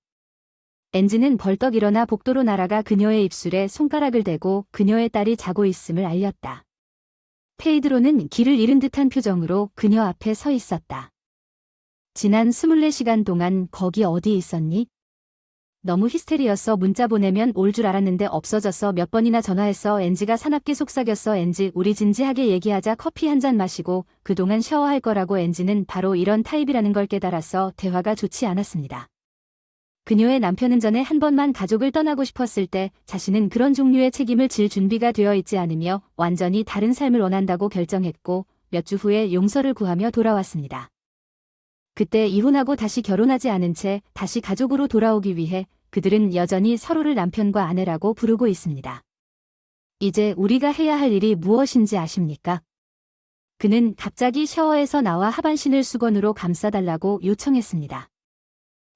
엔지는 벌떡 일어나 복도로 날아가 그녀의 입술에 손가락을 대고 그녀의 딸이 자고 있음을 알렸다. 페이드로는 길을 잃은 듯한 표정으로 그녀 앞에 서 있었다. 지난 24시간 동안 거기 어디 있었니? 너무 히스테리였어. 문자 보내면 올 줄 알았는데 없어졌어. 몇 번이나 전화했어. 엔지가 사납게 속삭였어. 엔지, 우리 진지하게 얘기하자. 커피 한 잔 마시고 그동안 샤워할 거라고. 엔지는 바로 이런 타입이라는 걸 깨달았어. 대화가 좋지 않았습니다. 그녀의 남편은 전에 한 번만 가족을 떠나고 싶었을 때 자신은 그런 종류의 책임을 질 준비가 되어 있지 않으며 완전히 다른 삶을 원한다고 결정했고 몇 주 후에 용서를 구하며 돌아왔습니다. 그때 이혼하고 다시 결혼하지 않은 채 다시 가족으로 돌아오기 위해 그들은 여전히 서로를 남편과 아내라고 부르고 있습니다. 이제 우리가 해야 할 일이 무엇인지 아십니까? 그는 갑자기 샤워에서 나와 하반신을 수건으로 감싸달라고 요청했습니다.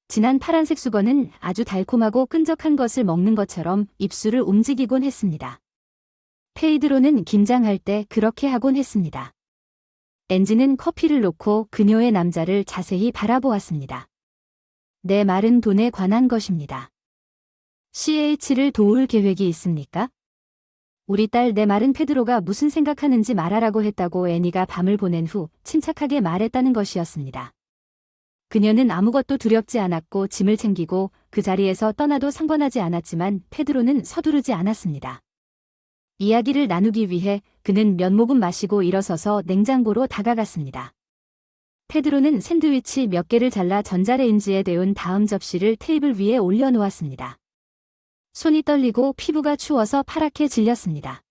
진한 파란색 수건은 아주 달콤하고 끈적한 것을 먹는 것처럼 입술을 움직이곤 했습니다. 페이드로는 긴장할 때 그렇게 하곤 했습니다. 엔지는 커피를 놓고 그녀의 남자를 자세히 바라보았습니다. 내 말은 돈에 관한 것입니다. CH를 도울 계획이 있습니까? 우리 딸, 내 말은 페드로가 무슨 생각하는지 말하라고 했다고 애니가 밤을 보낸 후 침착하게 말했다는 것이었습니다. 그녀는 아무것도 두렵지 않았고 짐을 챙기고 그 자리에서 떠나도 상관하지 않았지만 페드로는 서두르지 않았습니다. 이야기를 나누기 위해 그는 몇 모금 마시고 일어서서 냉장고로 다가갔습니다. 페드로는 샌드위치 몇 개를 잘라 전자레인지에 데운 다음 접시를 테이블 위에 올려놓았습니다. 손이 떨리고 피부가 추워서 파랗게 질렸습니다.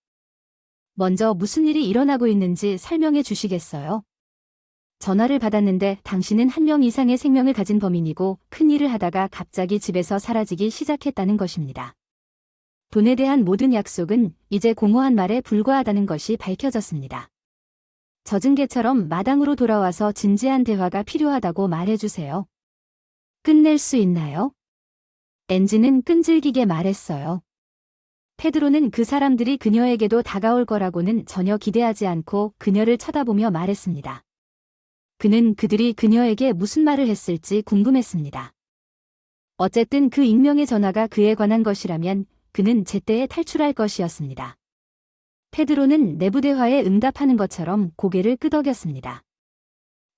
먼저 무슨 일이 일어나고 있는지 설명해 주시겠어요? 전화를 받았는데 당신은 한 명 이상의 생명을 가진 범인이고 큰 일을 하다가 갑자기 집에서 사라지기 시작했다는 것입니다. 돈에 대한 모든 약속은 이제 공허한 말에 불과하다는 것이 밝혀졌습니다. 젖은 개처럼 마당으로 돌아와서 진지한 대화가 필요하다고 말해주세요. 끝낼 수 있나요? 앤지는 끈질기게 말했어요. 페드로는 그 사람들이 그녀에게도 다가올 거라고는 전혀 기대하지 않고 그녀를 쳐다보며 말했습니다. 그는 그들이 그녀에게 무슨 말을 했을지 궁금했습니다. 어쨌든 그 익명의 전화가 그에 관한 것이라면 그는 제때에 탈출할 것이었습니다. 페드로는 내부 대화에 응답하는 것처럼 고개를 끄덕였습니다.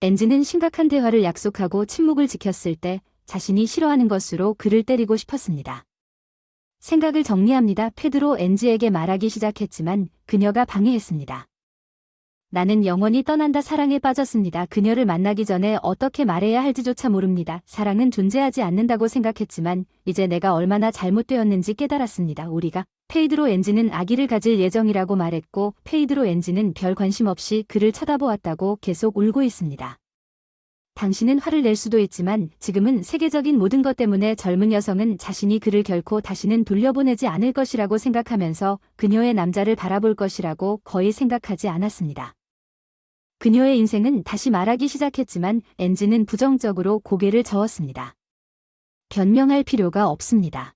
앤지는 심각한 대화를 약속하고 침묵을 지켰을 때 자신이 싫어하는 것으로 그를 때리고 싶었습니다. 생각을 정리합니다. 페드로 앤지에게 말하기 시작했지만 그녀가 방해했습니다. 나는 영원히 떠난다. 사랑에 빠졌습니다. 그녀를 만나기 전에 어떻게 말해야 할지조차 모릅니다. 사랑은 존재하지 않는다고 생각했지만 이제 내가 얼마나 잘못되었는지 깨달았습니다. 우리가 페이드로 앤지는 아기를 가질 예정이라고 말했고 페이드로 앤지는 별 관심 없이 그를 쳐다보았다고 계속 울고 있습니다. 당신은 화를 낼 수도 있지만 지금은 세계적인 모든 것 때문에 젊은 여성은 자신이 그를 결코 다시는 돌려보내지 않을 것이라고 생각하면서 그녀의 남자를 바라볼 것이라고 거의 생각하지 않았습니다. 그녀의 인생은 다시 말하기 시작했지만 앤지는 부정적으로 고개를 저었습니다. 변명할 필요가 없습니다.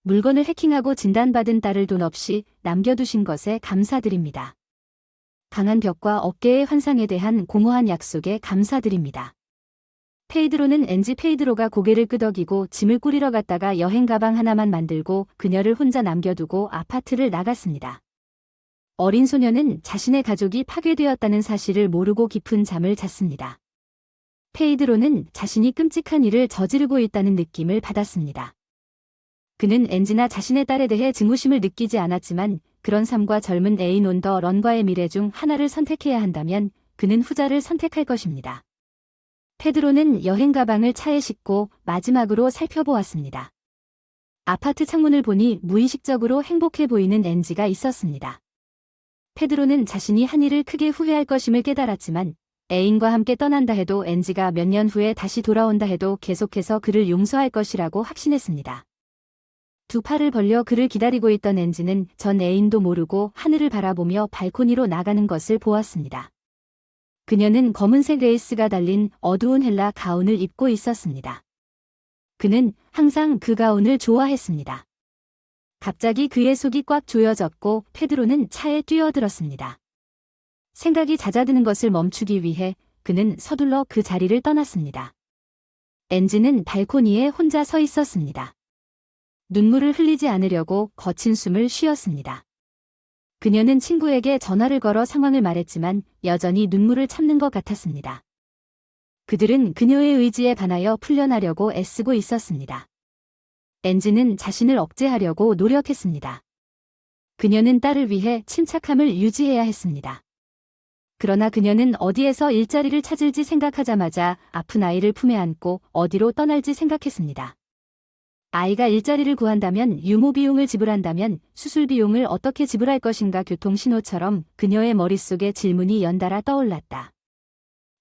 물건을 해킹하고 진단받은 딸을 돈 없이 남겨두신 것에 감사드립니다. 강한 벽과 어깨의 환상에 대한 공허한 약속에 감사드립니다. 페이드로는 앤지 페이드로가 고개를 끄덕이고 짐을 꾸리러 갔다가 여행 가방 하나만 만들고 그녀를 혼자 남겨두고 아파트를 나갔습니다. 어린 소녀는 자신의 가족이 파괴되었다는 사실을 모르고 깊은 잠을 잤습니다. 페이드로는 자신이 끔찍한 일을 저지르고 있다는 느낌을 받았습니다. 그는 앤지나 자신의 딸에 대해 증오심을 느끼지 않았지만 그런 삶과 젊은 애인 온 더 런과의 미래 중 하나를 선택해야 한다면 그는 후자를 선택할 것입니다. 페드로는 여행 가방을 차에 싣고 마지막으로 살펴보았습니다. 아파트 창문을 보니 무의식적으로 행복해 보이는 앤지가 있었습니다. 페드로는 자신이 한 일을 크게 후회할 것임을 깨달았지만 애인과 함께 떠난다 해도 앤지가 몇 년 후에 다시 돌아온다 해도 계속해서 그를 용서할 것이라고 확신했습니다. 두 팔을 벌려 그를 기다리고 있던 앤지는 전 애인도 모르고 하늘을 바라보며 발코니로 나가는 것을 보았습니다. 그녀는 검은색 레이스가 달린 어두운 헬라 가운을 입고 있었습니다. 그는 항상 그 가운을 좋아했습니다. 갑자기 그의 속이 꽉 조여졌고 페드로는 차에 뛰어들었습니다. 생각이 잦아드는 것을 멈추기 위해 그는 서둘러 그 자리를 떠났습니다. 앤지는 발코니에 혼자 서 있었습니다. 눈물을 흘리지 않으려고 거친 숨을 쉬었습니다. 그녀는 친구에게 전화를 걸어 상황을 말했지만 여전히 눈물을 참는 것 같았습니다. 그들은 그녀의 의지에 반하여 풀려나려고 애쓰고 있었습니다. 앤지는 자신을 억제하려고 노력했습니다. 그녀는 딸을 위해 침착함을 유지해야 했습니다. 그러나 그녀는 어디에서 일자리를 찾을지 생각하자마자 아픈 아이를 품에 안고 어디로 떠날지 생각했습니다. 아이가 일자리를 구한다면 유모 비용을 지불한다면 수술 비용을 어떻게 지불할 것인가 교통신호처럼 그녀의 머릿속에 질문이 연달아 떠올랐다.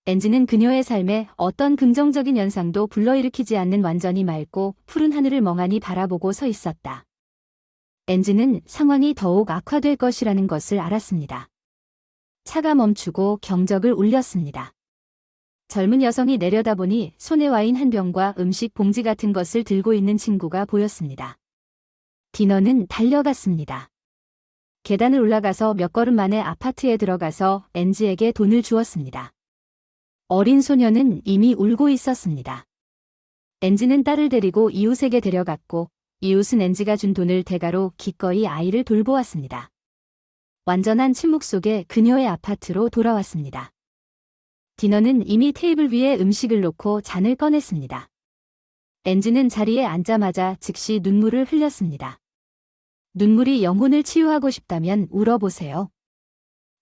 앤지는 그녀의 삶에 어떤 긍정적인 연상도 불러일으키지 않는 완전히 맑고 푸른 하늘을 멍하니 바라보고 서 있었다. 앤지는 상황이 더욱 악화될 것이라는 것을 알았습니다. 차가 멈추고 경적을 울렸습니다. 젊은 여성이 내려다보니 손에 와인 한 병과 음식 봉지 같은 것을 들고 있는 친구가 보였습니다. 디너는 달려갔습니다. 계단을 올라가서 몇 걸음 만에 아파트에 들어가서 앤지에게 돈을 주었습니다. 어린 소녀는 이미 울고 있었습니다. 앤지는 딸을 데리고 이웃에게 데려갔고 이웃은 앤지가 준 돈을 대가로 기꺼이 아이를 돌보았습니다. 완전한 침묵 속에 그녀의 아파트로 돌아왔습니다. 디너는 이미 테이블 위에 음식을 놓고 잔을 꺼냈습니다. 앤지는 자리에 앉자마자 즉시 눈물을 흘렸습니다. 눈물이 영혼을 치유하고 싶다면 울어보세요.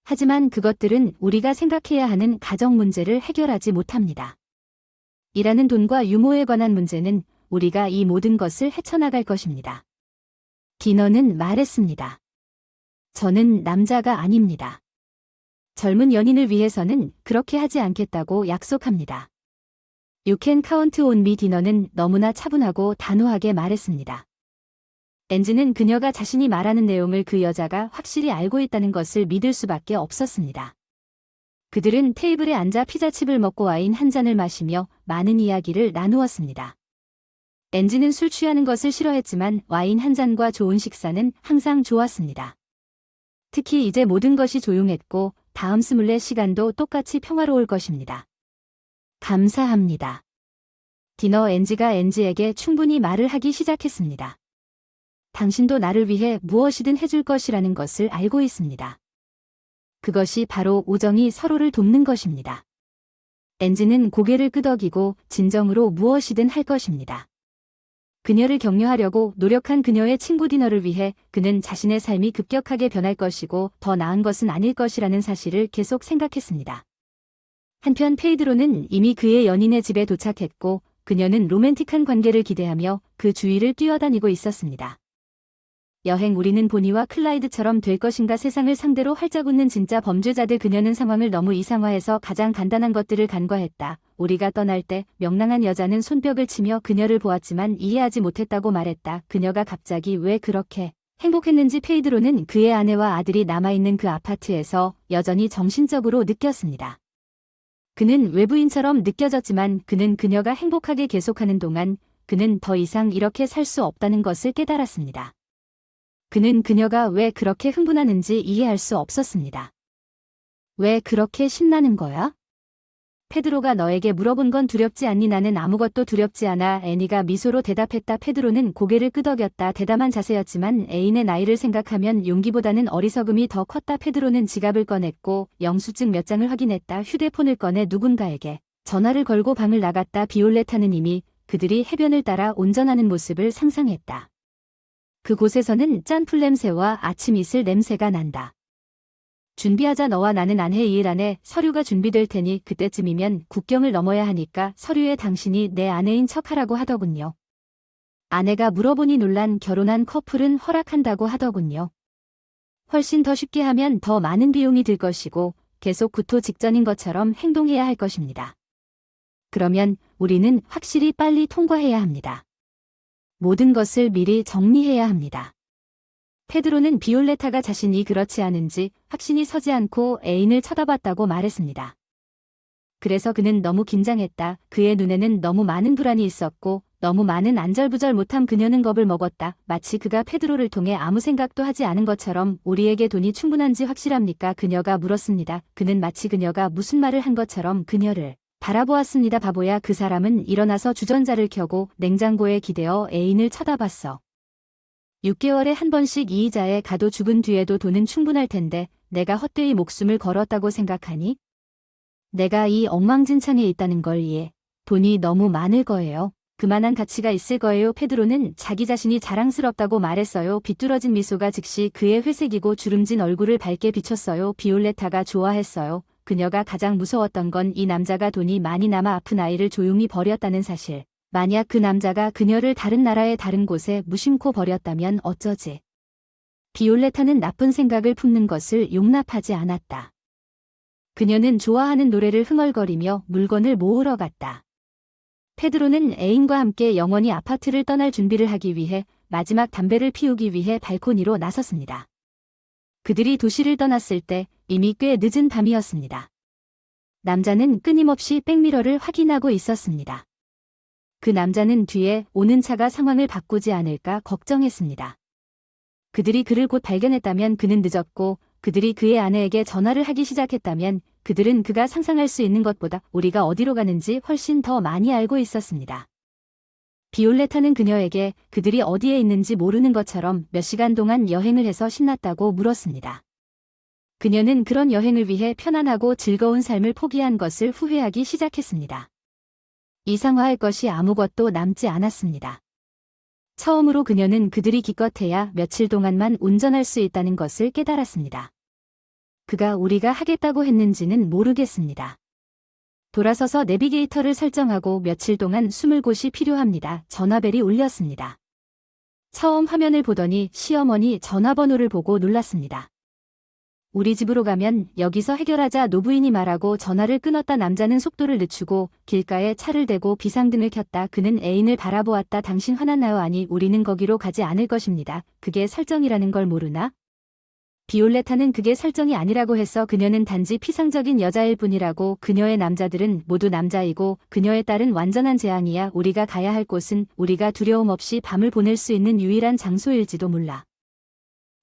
하지만 그것들은 우리가 생각해야 하는 가정 문제를 해결하지 못합니다. 일하는 돈과 유모에 관한 문제는 우리가 이 모든 것을 헤쳐나갈 것입니다. 디너는 말했습니다. 저는 남자가 아닙니다. 젊은 연인을 위해서는 그렇게 하지 않겠다고 약속합니다. You can count on me. 디너는 너무나 차분하고 단호하게 말했습니다. 엔지는 그녀가 자신이 말하는 내용을 그 여자가 확실히 알고 있다는 것을 믿을 수밖에 없었습니다. 그들은 테이블에 앉아 피자칩을 먹고 와인 한 잔을 마시며 많은 이야기를 나누었습니다. 엔지는 술 취하는 것을 싫어했지만 와인 한 잔과 좋은 식사는 항상 좋았습니다. 특히 이제 모든 것이 조용했고 다음 스물네 시간도 똑같이 평화로울 것입니다. 감사합니다. 디너 엔지가 엔지에게 충분히 말을 하기 시작했습니다. 당신도 나를 위해 무엇이든 해줄 것이라는 것을 알고 있습니다. 그것이 바로 우정이 서로를 돕는 것입니다. 엔지는 고개를 끄덕이고 진정으로 무엇이든 할 것입니다. 그녀를 격려하려고 노력한 그녀의 친구 디너를 위해 그는 자신의 삶이 급격하게 변할 것이고 더 나은 것은 아닐 것이라는 사실을 계속 생각했습니다. 한편 페이드로는 이미 그의 연인의 집에 도착했고 그녀는 로맨틱한 관계를 기대하며 그 주위를 뛰어다니고 있었습니다. 여행 우리는 보니와 클라이드처럼 될 것인가 세상을 상대로 활짝 웃는 진짜 범죄자들 그녀는 상황을 너무 이상화해서 가장 간단한 것들을 간과했다. 우리가 떠날 때 명랑한 여자는 손뼉을 치며 그녀를 보았지만 이해하지 못했다고 말했다. 그녀가 갑자기 왜 그렇게 행복했는지 페이드로는 그의 아내와 아들이 남아있는 그 아파트에서 여전히 정신적으로 느꼈습니다. 그는 외부인처럼 느껴졌지만 그는 그녀가 행복하게 계속하는 동안 그는 더 이상 이렇게 살 수 없다는 것을 깨달았습니다. 그는 그녀가 왜 그렇게 흥분하는지 이해할 수 없었습니다. 왜 그렇게 신나는 거야? 페드로가 너에게 물어본 건 두렵지 않니? 나는 아무것도 두렵지 않아. 애니가 미소로 대답했다. 페드로는 고개를 끄덕였다. 대담한 자세였지만 애인의 나이를 생각하면 용기보다는 어리석음이 더 컸다. 페드로는 지갑을 꺼냈고 영수증 몇 장을 확인했다. 휴대폰을 꺼내 누군가에게 전화를 걸고 방을 나갔다. 비올레타는 이미 그들이 해변을 따라 운전하는 모습을 상상했다. 그곳에서는 짠 풀냄새와 아침 이슬 냄새가 난다. 준비하자. 너와 나는 안해 2일 안에 서류가 준비될 테니 그때쯤이면 국경을 넘어야 하니까 서류에 당신이 내 아내인 척하라고 하더군요. 아내가 물어보니 놀란 결혼한 커플은 허락한다고 하더군요. 훨씬 더 쉽게 하면 더 많은 비용이 들 것이고 계속 구토 직전인 것처럼 행동해야 할 것입니다. 그러면 우리는 확실히 빨리 통과해야 합니다. 모든 것을 미리 정리해야 합니다. 페드로는 비올레타가 자신이 그렇지 않은지 확신이 서지 않고 애인을 쳐다봤다고 말했습니다. 그래서 그는 너무 긴장했다. 그의 눈에는 너무 많은 불안이 있었고 너무 많은 안절부절 못함. 그녀는 겁을 먹었다. 마치 그가 페드로를 통해 아무 생각도 하지 않은 것처럼. 우리에게 돈이 충분한지 확실합니까? 그녀가 물었습니다. 그는 마치 그녀가 무슨 말을 한 것처럼 그녀를 바라보았습니다. 바보야. 그 사람은 일어나서 주전자를 켜고 냉장고에 기대어 애인을 쳐다봤어. 6개월에 한 번씩 이자에 가도 죽은 뒤에도 돈은 충분할 텐데 내가 헛되이 목숨을 걸었다고 생각하니? 내가 이 엉망진창에 있다는 걸 이해. 돈이 너무 많을 거예요. 그만한 가치가 있을 거예요. 페드로는 자기 자신이 자랑스럽다고 말했어요. 비뚤어진 미소가 즉시 그의 회색이고 주름진 얼굴을 밝게 비췄어요. 비올레타가 좋아했어요. 그녀가 가장 무서웠던 건 이 남자가 돈이 많이 남아 아픈 아이를 조용히 버렸다는 사실. 만약 그 남자가 그녀를 다른 나라의 다른 곳에 무심코 버렸다면 어쩌지? 비올레타는 나쁜 생각을 품는 것을 용납하지 않았다. 그녀는 좋아하는 노래를 흥얼거리며 물건을 모으러 갔다. 페드로는 애인과 함께 영원히 아파트를 떠날 준비를 하기 위해 마지막 담배를 피우기 위해 발코니로 나섰습니다. 그들이 도시를 떠났을 때 이미 꽤 늦은 밤이었습니다. 남자는 끊임없이 백미러를 확인하고 있었습니다. 그 남자는 뒤에 오는 차가 상황을 바꾸지 않을까 걱정했습니다. 그들이 그를 곧 발견했다면 그는 늦었고 그들이 그의 아내에게 전화를 하기 시작했다면 그들은 그가 상상할 수 있는 것보다 우리가 어디로 가는지 훨씬 더 많이 알고 있었습니다. 비올레타는 그녀에게 그들이 어디에 있는지 모르는 것처럼 몇 시간 동안 여행을 해서 신났다고 물었습니다. 그녀는 그런 여행을 위해 편안하고 즐거운 삶을 포기한 것을 후회하기 시작했습니다. 이상화할 것이 아무것도 남지 않았습니다. 처음으로 그녀는 그들이 기껏해야 며칠 동안만 운전할 수 있다는 것을 깨달았습니다. 그가 우리가 하겠다고 했는지는 모르겠습니다. 돌아서서 내비게이터를 설정하고 며칠 동안 숨을 곳이 필요합니다. 전화벨이 울렸습니다. 처음 화면을 보더니 시어머니 전화번호를 보고 놀랐습니다. 우리 집으로 가면 여기서 해결하자 노부인이 말하고 전화를 끊었다. 남자는 속도를 늦추고 길가에 차를 대고 비상등을 켰다. 그는 애인을 바라보았다. 당신 화났나요? 아니, 우리는 거기로 가지 않을 것입니다. 그게 설정이라는 걸 모르나? 비올레타는 그게 설정이 아니라고 해서 그녀는 단지 피상적인 여자일 뿐이라고. 그녀의 남자들은 모두 남자이고 그녀의 딸은 완전한 재앙이야. 우리가 가야 할 곳은 우리가 두려움 없이 밤을 보낼 수 있는 유일한 장소일지도 몰라.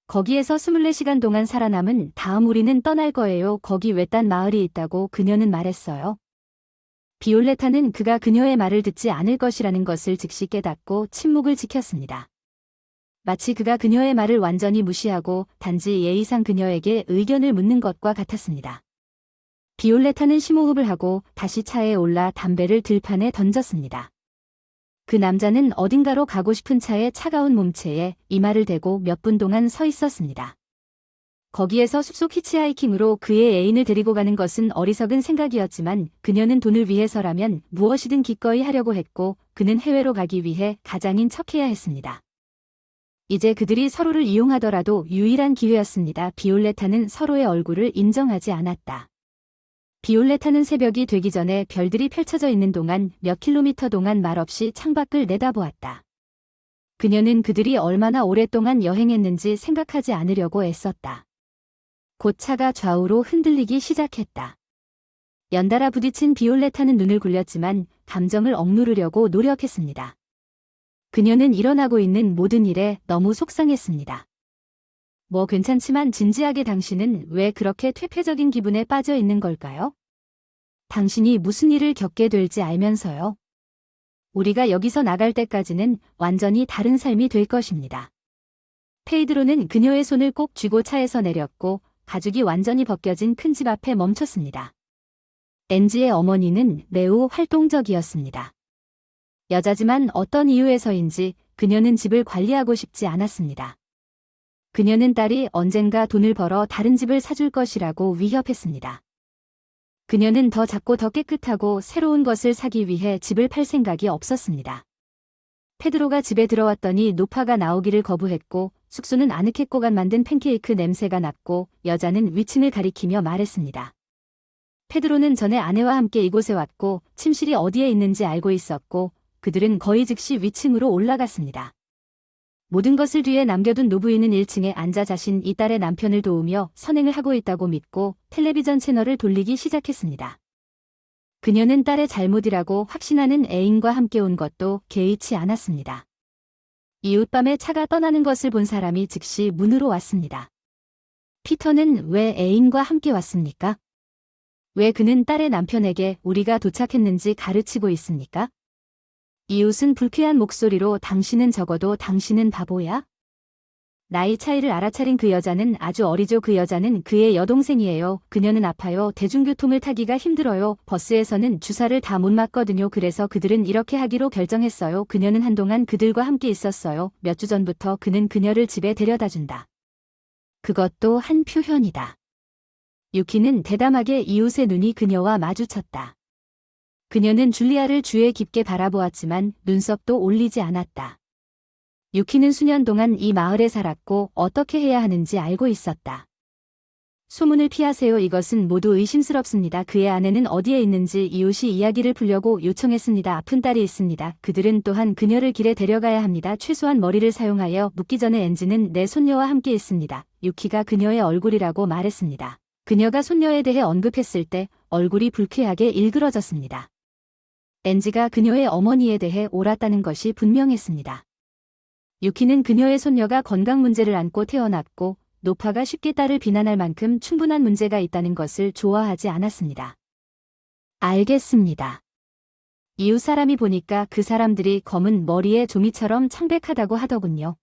거기에서 24시간 동안 살아남은 다음 우리는 떠날 거예요. 거기 외딴 마을이 있다고 그녀는 말했어요. 비올레타는 그가 그녀의 말을 듣지 않을 것이라는 것을 즉시 깨닫고 침묵을 지켰습니다. 마치 그가 그녀의 말을 완전히 무시하고 단지 예의상 그녀에게 의견을 묻는 것과 같았습니다. 비올레타는 심호흡을 하고 다시 차에 올라 담배를 들판에 던졌습니다. 그 남자는 어딘가로 가고 싶은 차의 차가운 몸체에 이마를 대고 몇 분 동안 서 있었습니다. 거기에서 숲속 히치하이킹으로 그의 애인을 데리고 가는 것은 어리석은 생각이었지만 그녀는 돈을 위해서라면 무엇이든 기꺼이 하려고 했고 그는 해외로 가기 위해 가장인 척해야 했습니다. 이제 그들이 서로를 이용하더라도 유일한 기회였습니다. 비올레타는 서로의 얼굴을 인정하지 않았다. 비올레타는 새벽이 되기 전에 별들이 펼쳐져 있는 동안 몇 킬로미터 동안 말없이 창밖을 내다보았다. 그녀는 그들이 얼마나 오랫동안 여행했는지 생각하지 않으려고 애썼다. 곧 차가 좌우로 흔들리기 시작했다. 연달아 부딪힌 비올레타는 눈을 굴렸지만 감정을 억누르려고 노력했습니다. 그녀는 일어나고 있는 모든 일에 너무 속상했습니다. 뭐 괜찮지만 진지하게 당신은 왜 그렇게 퇴폐적인 기분에 빠져 있는 걸까요? 당신이 무슨 일을 겪게 될지 알면서요. 우리가 여기서 나갈 때까지는 완전히 다른 삶이 될 것입니다. 페이드로는 그녀의 손을 꼭 쥐고 차에서 내렸고 가죽이 완전히 벗겨진 큰 집 앞에 멈췄습니다. 엔지의 어머니는 매우 활동적이었습니다. 여자지만 어떤 이유에서인지 그녀는 집을 관리하고 싶지 않았습니다. 그녀는 딸이 언젠가 돈을 벌어 다른 집을 사줄 것이라고 위협했습니다. 그녀는 더 작고 더 깨끗하고 새로운 것을 사기 위해 집을 팔 생각이 없었습니다. 페드로가 집에 들어왔더니 노파가 나오기를 거부했고 숙소는 아늑했고간 만든 팬케이크 냄새가 났고 여자는 위층을 가리키며 말했습니다. 페드로는 전에 아내와 함께 이곳에 왔고 침실이 어디에 있는지 알고 있었고 그들은 거의 즉시 위층으로 올라갔습니다. 모든 것을 뒤에 남겨둔 노부인은 1층에 앉아 자신 이 딸의 남편을 도우며 선행을 하고 있다고 믿고 텔레비전 채널을 돌리기 시작했습니다. 그녀는 딸의 잘못이라고 확신하는 애인과 함께 온 것도 개의치 않았습니다. 이웃밤에 차가 떠나는 것을 본 사람이 즉시 문으로 왔습니다. 피터는 왜 애인과 함께 왔습니까? 왜 그는 딸의 남편에게 우리가 도착했는지 가르치고 있습니까? 이웃은 불쾌한 목소리로 당신은 적어도 당신은 바보야? 나이 차이를 알아차린 그 여자는 아주 어리죠. 그 여자는 그의 여동생이에요. 그녀는 아파요. 대중교통을 타기가 힘들어요. 버스에서는 주사를 다 못 맞거든요. 그래서 그들은 이렇게 하기로 결정했어요. 그녀는 한동안 그들과 함께 있었어요. 몇 주 전부터 그는 그녀를 집에 데려다준다. 그것도 한 표현이다. 유키는 대담하게 이웃의 눈이 그녀와 마주쳤다. 그녀는 줄리아를 주에 깊게 바라보았지만 눈썹도 올리지 않았다. 유키는 수년 동안 이 마을에 살았고 어떻게 해야 하는지 알고 있었다. 소문을 피하세요. 이것은 모두 의심스럽습니다. 그의 아내는 어디에 있는지 이웃이 이야기를 풀려고 요청했습니다. 아픈 딸이 있습니다. 그들은 또한 그녀를 길에 데려가야 합니다. 최소한 머리를 사용하여 묻기 전에 엔지는 내 손녀와 함께 있습니다. 유키가 그녀의 얼굴이라고 말했습니다. 그녀가 손녀에 대해 언급했을 때 얼굴이 불쾌하게 일그러졌습니다. 엔지가 그녀의 어머니에 대해 옳았다는 것이 분명했습니다. 유키는 그녀의 손녀가 건강 문제를 안고 태어났고 노파가 쉽게 딸을 비난할 만큼 충분한 문제가 있다는 것을 좋아하지 않았습니다. 알겠습니다. 이웃 사람이 보니까 그 사람들이 검은 머리에 종이처럼 창백하다고 하더군요.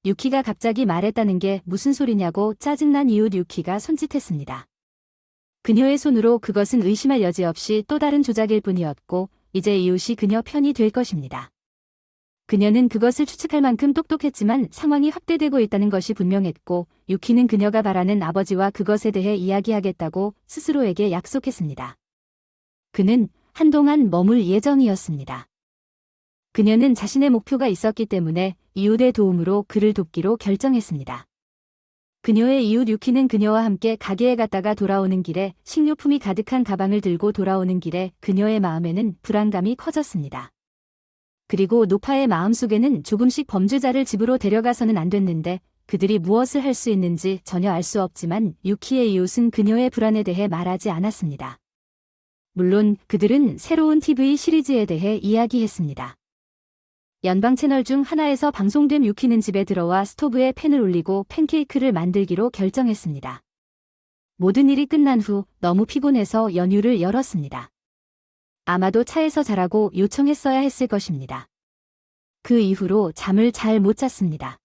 유키가 갑자기 말했다는 게 무슨 소리냐고 짜증난 이웃 유키가 손짓했습니다. 그녀의 손으로 그것은 의심할 여지 없이 또 다른 조작일 뿐이었고 이제 이웃이 그녀 편이 될 것입니다. 그녀는 그것을 추측할 만큼 똑똑했지만 상황이 확대되고 있다는 것이 분명했고 유키는 그녀가 바라는 아버지와 그것에 대해 이야기하겠다고 스스로에게 약속했습니다. 그는 한동안 머물 예정이었습니다. 그녀는 자신의 목표가 있었기 때문에 이웃의 도움으로 그를 돕기로 결정했습니다. 그녀의 이웃 유키는 그녀와 함께 가게에 갔다가 돌아오는 길에 식료품이 가득한 가방을 들고 돌아오는 길에 그녀의 마음에는 불안감이 커졌습니다. 그리고 노파의 마음속에는 조금씩 범죄자를 집으로 데려가서는 안 됐는데 그들이 무엇을 할 수 있는지 전혀 알 수 없지만 유키의 이웃은 그녀의 불안에 대해 말하지 않았습니다. 물론 그들은 새로운 TV 시리즈에 대해 이야기했습니다. 연방 채널 중 하나에서 방송된 유키는 집에 들어와 스토브에 팬을 올리고 팬케이크를 만들기로 결정했습니다. 모든 일이 끝난 후 너무 피곤해서 연유를 열었습니다. 아마도 차에서 자라고 요청했어야 했을 것입니다. 그 이후로 잠을 잘 못 잤습니다.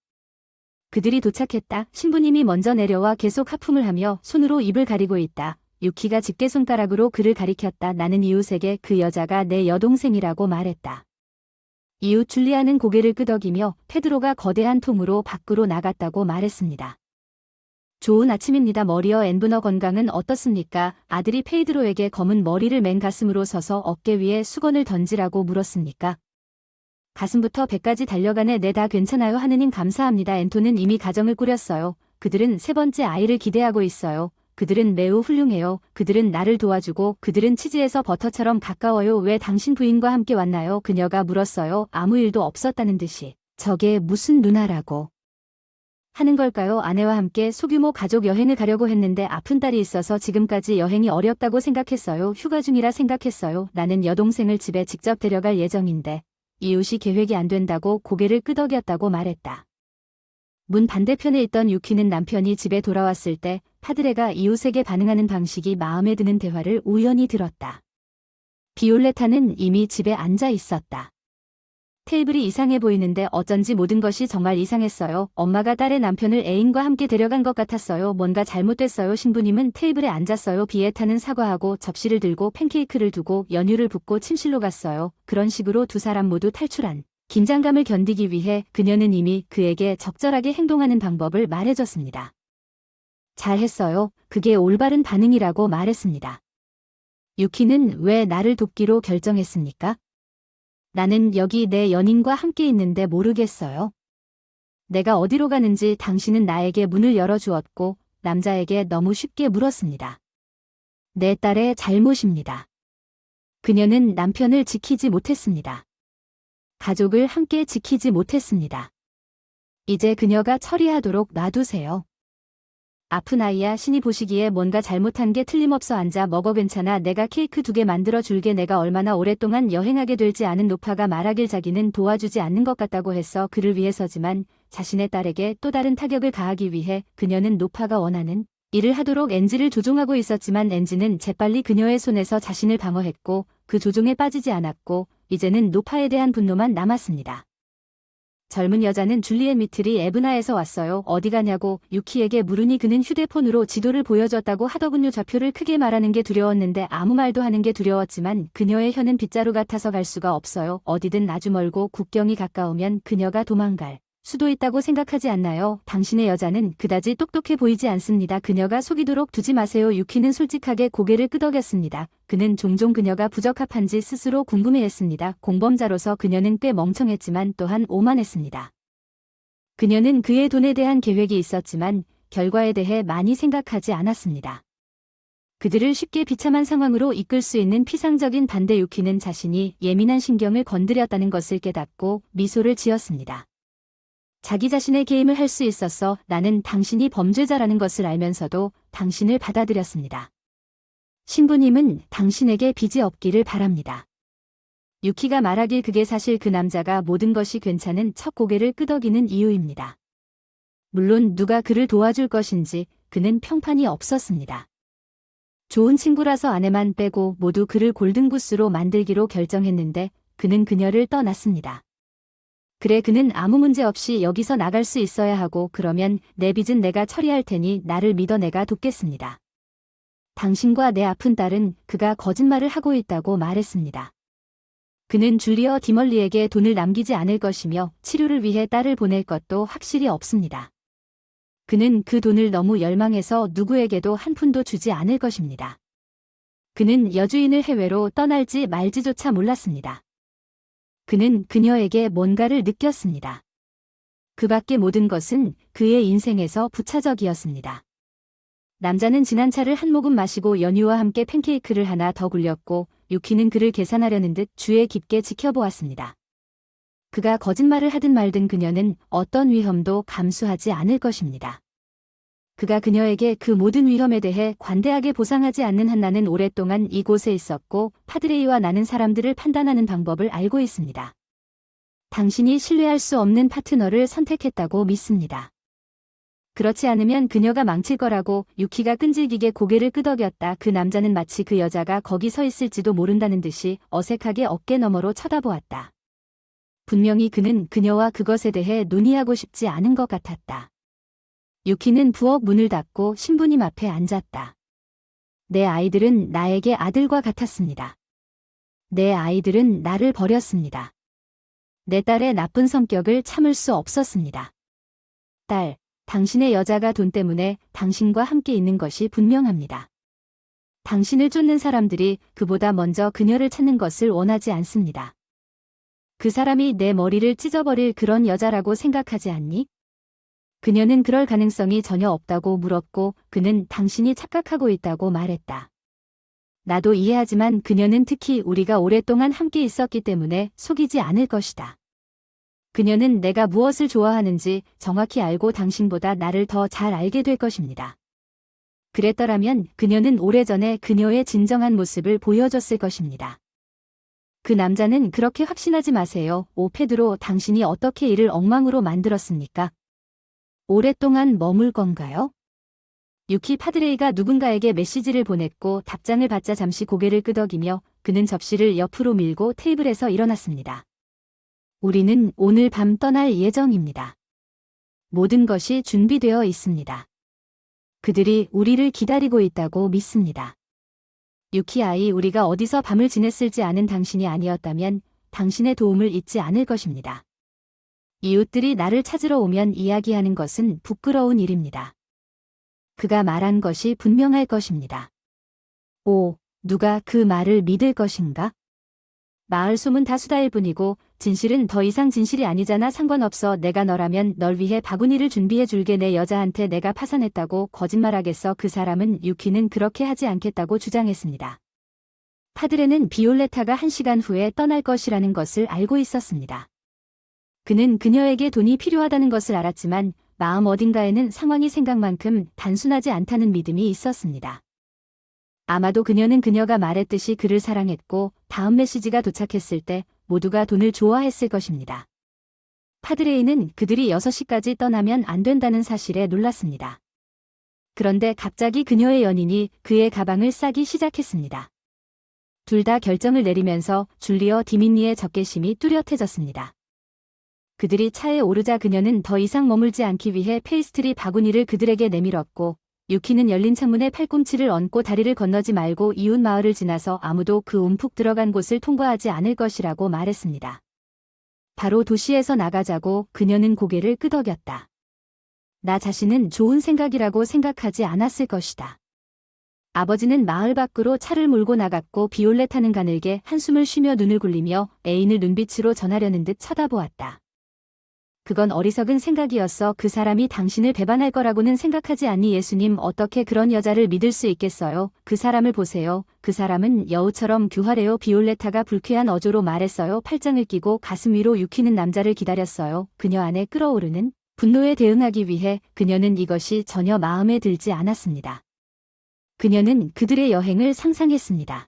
그들이 도착했다. 신부님이 먼저 내려와 계속 하품을 하며 손으로 입을 가리고 있다. 유키가 집게손가락으로 그를 가리켰다. 나는 이웃에게 그 여자가 내 여동생이라고 말했다. 이웃 줄리아는 고개를 끄덕이며 페드로가 거대한 통으로 밖으로 나갔다고 말했습니다. 좋은 아침입니다. 머리어 앤브너 건강은 어떻습니까? 아들이 페드로에게 검은 머리를 맨 가슴으로 서서 어깨 위에 수건을 던지라고 물었습니까? 가슴부터 배까지 달려가네. 네, 다 괜찮아요. 하느님 감사합니다. 앤토는 이미 가정을 꾸렸어요. 그들은 세 번째 아이를 기대하고 있어요. 그들은 매우 훌륭해요. 그들은 나를 도와주고 그들은 치즈에서 버터처럼 가까워요. 왜 당신 부인과 함께 왔나요? 그녀가 물었어요. 아무 일도 없었다는 듯이. 저게 무슨 누나라고 하는 걸까요? 아내와 함께 소규모 가족 여행을 가려고 했는데 아픈 딸이 있어서 지금까지 여행이 어렵다고 생각했어요. 휴가 중이라 생각했어요. 나는 여동생을 집에 직접 데려갈 예정인데 이웃이 계획이 안 된다고 고개를 끄덕였다고 말했다. 문 반대편에 있던 유키는 남편이 집에 돌아왔을 때 파드레가 이웃에게 반응하는 방식이 마음에 드는 대화를 우연히 들었다. 비올레타는 이미 집에 앉아 있었다. 테이블이 이상해 보이는데 어쩐지 모든 것이 정말 이상했어요. 엄마가 딸의 남편을 애인과 함께 데려간 것 같았어요. 뭔가 잘못됐어요. 신부님은 테이블에 앉았어요. 비에타는 사과하고 접시를 들고 팬케이크를 두고 연유를 붓고 침실로 갔어요. 그런 식으로 두 사람 모두 탈출한 긴장감을 견디기 위해 그녀는 이미 그에게 적절하게 행동하는 방법을 말해줬습니다. 잘했어요. 그게 올바른 반응이라고 말했습니다. 유키는 왜 나를 돕기로 결정했습니까? 나는 여기 내 연인과 함께 있는데 모르겠어요. 내가 어디로 가는지 당신은 나에게 문을 열어주었고 남자에게 너무 쉽게 물었습니다. 내 딸의 잘못입니다. 그녀는 남편을 지키지 못했습니다. 가족을 함께 지키지 못했습니다. 이제 그녀가 처리하도록 놔두세요. 아픈 아이야. 신이 보시기에 뭔가 잘못한 게 틀림없어. 앉아 먹어. 괜찮아. 내가 케이크 2개 만들어 줄게. 내가 얼마나 오랫동안 여행하게 될지 아는 노파가 말하길 자기는 도와주지 않는 것 같다고 했어. 그를 위해서지만 자신의 딸에게 또 다른 타격을 가하기 위해 그녀는 노파가 원하는 일을 하도록 엔지를 조종하고 있었지만 엔지는 재빨리 그녀의 손에서 자신을 방어했고 그 조종에 빠지지 않았고 이제는 노파에 대한 분노만 남았습니다. 젊은 여자는 줄리엣 미틀이 에브나에서 왔어요. 어디 가냐고 유키에게 물으니 그는 휴대폰으로 지도를 보여줬다고 하더군요. 좌표를 크게 말하는 게 두려웠는데 아무 말도 하는 게 두려웠지만 그녀의 혀는 빗자루 같아서 갈 수가 없어요. 어디든 아주 멀고 국경이 가까우면 그녀가 도망갈 수도 있다고 생각하지 않나요? 당신의 여자는 그다지 똑똑해 보이지 않습니다. 그녀가 속이도록 두지 마세요. 유키는 솔직하게 고개를 끄덕였습니다. 그는 종종 그녀가 부적합한지 스스로 궁금해했습니다. 공범자로서 그녀는 꽤 멍청했지만 또한 오만했습니다. 그녀는 그의 돈에 대한 계획이 있었지만 결과에 대해 많이 생각하지 않았습니다. 그들을 쉽게 비참한 상황으로 이끌 수 있는 피상적인 반대. 유키는 자신이 예민한 신경을 건드렸다는 것을 깨닫고 미소를 지었습니다. 자기 자신의 게임을 할 수 있었어. 나는 당신이 범죄자라는 것을 알면서도 당신을 받아들였습니다. 신부님은 당신에게 빚이 없기를 바랍니다. 유키가 말하길 그게 사실 그 남자가 모든 것이 괜찮은 척 고개를 끄덕이는 이유입니다. 물론 누가 그를 도와줄 것인지 그는 평판이 없었습니다. 좋은 친구라서 아내만 빼고 모두 그를 골든구스로 만들기로 결정했는데 그는 그녀를 떠났습니다. 그래, 그는 아무 문제 없이 여기서 나갈 수 있어야 하고 그러면 내 빚은 내가 처리할 테니 나를 믿어. 내가 돕겠습니다. 당신과 내 아픈 딸은 그가 거짓말을 하고 있다고 말했습니다. 그는 줄리어 디멀리에게 돈을 남기지 않을 것이며 치료를 위해 딸을 보낼 것도 확실히 없습니다. 그는 그 돈을 너무 열망해서 누구에게도 한 푼도 주지 않을 것입니다. 그는 여주인을 해외로 떠날지 말지조차 몰랐습니다. 그는 그녀에게 뭔가를 느꼈습니다. 그 밖의 모든 것은 그의 인생에서 부차적이었습니다. 남자는 진한 차를 한 모금 마시고 연유와 함께 팬케이크를 하나 더 굴렸고 유키는 그를 계산하려는 듯 주의 깊게 지켜보았습니다. 그가 거짓말을 하든 말든 그녀는 어떤 위험도 감수하지 않을 것입니다. 그가 그녀에게 그 모든 위험에 대해 관대하게 보상하지 않는 한 나는 오랫동안 이곳에 있었고 파드레이와 나는 사람들을 판단하는 방법을 알고 있습니다. 당신이 신뢰할 수 없는 파트너를 선택했다고 믿습니다. 그렇지 않으면 그녀가 망칠 거라고. 유키가 끈질기게 고개를 끄덕였다. 그 남자는 마치 그 여자가 거기 서 있을지도 모른다는 듯이 어색하게 어깨 너머로 쳐다보았다. 분명히 그는 그녀와 그것에 대해 논의하고 싶지 않은 것 같았다. 유키는 부엌 문을 닫고 신부님 앞에 앉았다. 내 아이들은 나에게 아들과 같았습니다. 내 아이들은 나를 버렸습니다. 내 딸의 나쁜 성격을 참을 수 없었습니다. 딸, 당신의 여자가 돈 때문에 당신과 함께 있는 것이 분명합니다. 당신을 쫓는 사람들이 그보다 먼저 그녀를 찾는 것을 원하지 않습니다. 그 사람이 내 머리를 찢어버릴 그런 여자라고 생각하지 않니? 그녀는 그럴 가능성이 전혀 없다고 물었고 그는 당신이 착각하고 있다고 말했다. 나도 이해하지만 그녀는 특히 우리가 오랫동안 함께 있었기 때문에 속이지 않을 것이다. 그녀는 내가 무엇을 좋아하는지 정확히 알고 당신보다 나를 더 잘 알게 될 것입니다. 그랬더라면 그녀는 오래전에 그녀의 진정한 모습을 보여줬을 것입니다. 그 남자는 그렇게 확신하지 마세요. 오 페드로, 당신이 어떻게 이를 엉망으로 만들었습니까? 오랫동안 머물 건가요? 유키 파드레이가 누군가에게 메시지를 보냈고 답장을 받자 잠시 고개를 끄덕이며 그는 접시를 옆으로 밀고 테이블에서 일어났습니다. 우리는 오늘 밤 떠날 예정입니다. 모든 것이 준비되어 있습니다. 그들이 우리를 기다리고 있다고 믿습니다. 유키 아이, 우리가 어디서 밤을 지냈을지 아는 당신이 아니었다면 당신의 도움을 잊지 않을 것입니다. 이웃들이 나를 찾으러 오면 이야기하는 것은 부끄러운 일입니다. 그가 말한 것이 분명할 것입니다. 오, 누가 그 말을 믿을 것인가? 마을 소문 다 수다일 뿐이고 진실은 더 이상 진실이 아니잖아. 상관없어. 내가 너라면 널 위해 바구니를 준비해 줄게. 내 여자한테 내가 파산했다고 거짓말하겠어. 그 사람은 유키는 그렇게 하지 않겠다고 주장했습니다. 파드레는 비올레타가 1시간 후에 떠날 것이라는 것을 알고 있었습니다. 그는 그녀에게 돈이 필요하다는 것을 알았지만 마음 어딘가에는 상황이 생각만큼 단순하지 않다는 믿음이 있었습니다. 아마도 그녀는 그녀가 말했듯이 그를 사랑했고 다음 메시지가 도착했을 때 모두가 돈을 좋아했을 것입니다. 파드레이는 그들이 6시까지 떠나면 안 된다는 사실에 놀랐습니다. 그런데 갑자기 그녀의 연인이 그의 가방을 싸기 시작했습니다. 둘 다 결정을 내리면서 줄리어 디미니의 적개심이 뚜렷해졌습니다. 그들이 차에 오르자 그녀는 더 이상 머물지 않기 위해 페이스트리 바구니를 그들에게 내밀었고 유키는 열린 창문에 팔꿈치를 얹고 다리를 건너지 말고 이웃 마을을 지나서 아무도 그 움푹 들어간 곳을 통과하지 않을 것이라고 말했습니다. 바로 도시에서 나가자고. 그녀는 고개를 끄덕였다. 나 자신은 좋은 생각이라고 생각하지 않았을 것이다. 아버지는 마을 밖으로 차를 몰고 나갔고 비올레타는 가늘게 한숨을 쉬며 눈을 굴리며 애인을 눈빛으로 전하려는 듯 쳐다보았다. 그건 어리석은 생각이었어. 그 사람이 당신을 배반할 거라고는 생각하지 않니? 예수님, 어떻게 그런 여자를 믿을 수 있겠어요? 그 사람을 보세요. 그 사람은 여우처럼 교활해요. 비올레타가 불쾌한 어조로 말했어요. 팔짱을 끼고 가슴 위로 유키는 남자를 기다렸어요. 그녀 안에 끓어오르는 분노에 대응하기 위해. 그녀는 이것이 전혀 마음에 들지 않았습니다. 그녀는 그들의 여행을 상상했습니다.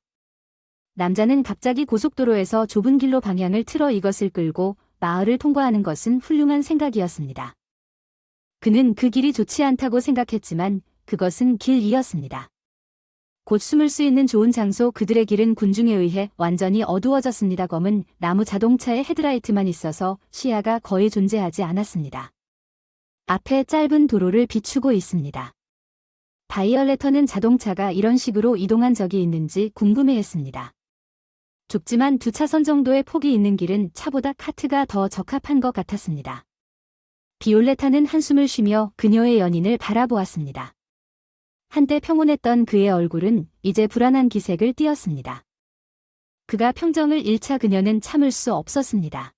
남자는 갑자기 고속도로에서 좁은 길로 방향을 틀어 이것을 끌고 마을을 통과하는 것은 훌륭한 생각이었습니다. 그는 그 길이 좋지 않다고 생각했지만 그것은 길이었습니다. 곧 숨을 수 있는 좋은 장소. 그들의 길은 군중에 의해 완전히 어두워졌습니다. 검은 나무 자동차의 헤드라이트만 있어서 시야가 거의 존재하지 않았습니다. 앞에 짧은 도로를 비추고 있습니다. 바이올레터는 자동차가 이런 식으로 이동한 적이 있는지 궁금해했습니다. 좁지만 2차선 정도의 폭이 있는 길은 차보다 카트가 더 적합한 것 같았습니다. 비올레타는 한숨을 쉬며 그녀의 연인을 바라보았습니다. 한때 평온했던 그의 얼굴은 이제 불안한 기색을 띠었습니다. 그가 평정을 잃자 그녀는 참을 수 없었습니다.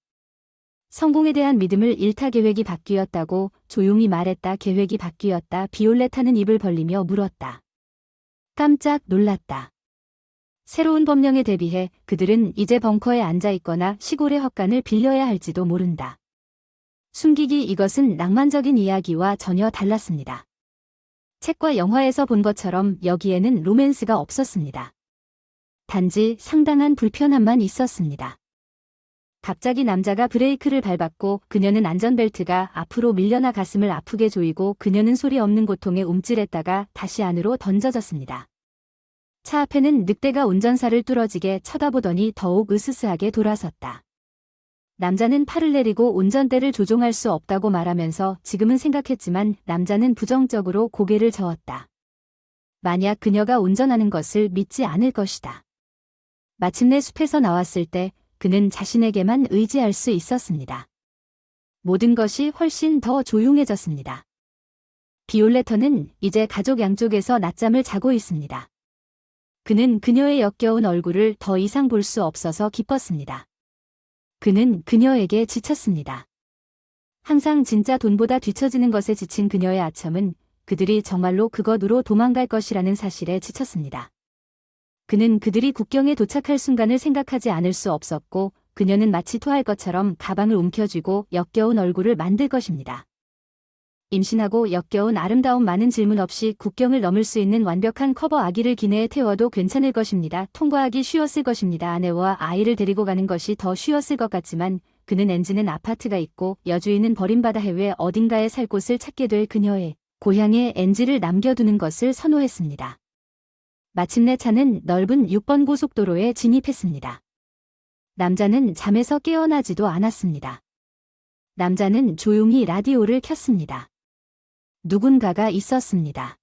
성공에 대한 믿음을 잃다. 계획이 바뀌었다고 조용히 말했다. 계획이 바뀌었다. 비올레타는 입을 벌리며 물었다. 깜짝 놀랐다. 새로운 법령에 대비해 그들은 이제 벙커에 앉아 있거나 시골의 헛간을 빌려야 할지도 모른다. 숨기기 이것은 낭만적인 이야기와 전혀 달랐습니다. 책과 영화에서 본 것처럼 여기에는 로맨스가 없었습니다. 단지 상당한 불편함만 있었습니다. 갑자기 남자가 브레이크를 밟았고 그녀는 안전벨트가 앞으로 밀려나 가슴을 아프게 조이고 그녀는 소리 없는 고통에 움찔했다가 다시 안으로 던져졌습니다. 차 앞에는 늑대가 운전사를 뚫어지게 쳐다보더니 더욱 으스스하게 돌아섰다. 남자는 팔을 내리고 운전대를 조종할 수 없다고 말하면서 지금은 생각했지만 남자는 부정적으로 고개를 저었다. 만약 그녀가 운전하는 것을 믿지 않을 것이다. 마침내 숲에서 나왔을 때 그는 자신에게만 의지할 수 있었습니다. 모든 것이 훨씬 더 조용해졌습니다. 비올레터는 이제 가족 양쪽에서 낮잠을 자고 있습니다. 그는 그녀의 역겨운 얼굴을 더 이상 볼 수 없어서 기뻤습니다. 그는 그녀에게 지쳤습니다. 항상 진짜 돈보다 뒤처지는 것에 지친 그녀의 아첨은 그들이 정말로 그것으로 도망갈 것이라는 사실에 지쳤습니다. 그는 그들이 국경에 도착할 순간을 생각하지 않을 수 없었고 그녀는 마치 토할 것처럼 가방을 움켜쥐고 역겨운 얼굴을 만들 것입니다. 임신하고 역겨운 아름다움 많은 질문 없이 국경을 넘을 수 있는 완벽한 커버 아기를 기내에 태워도 괜찮을 것입니다. 통과하기 쉬웠을 것입니다. 아내와 아이를 데리고 가는 것이 더 쉬웠을 것 같지만 그는 엔진은 아파트가 있고 여주인은 버림받아 해외 어딘가에 살 곳을 찾게 될 그녀의 고향에 엔지를 남겨두는 것을 선호했습니다. 마침내 차는 넓은 6번 고속도로에 진입했습니다. 남자는 잠에서 깨어나지도 않았습니다. 남자는 조용히 라디오를 켰습니다. 누군가가 있었습니다.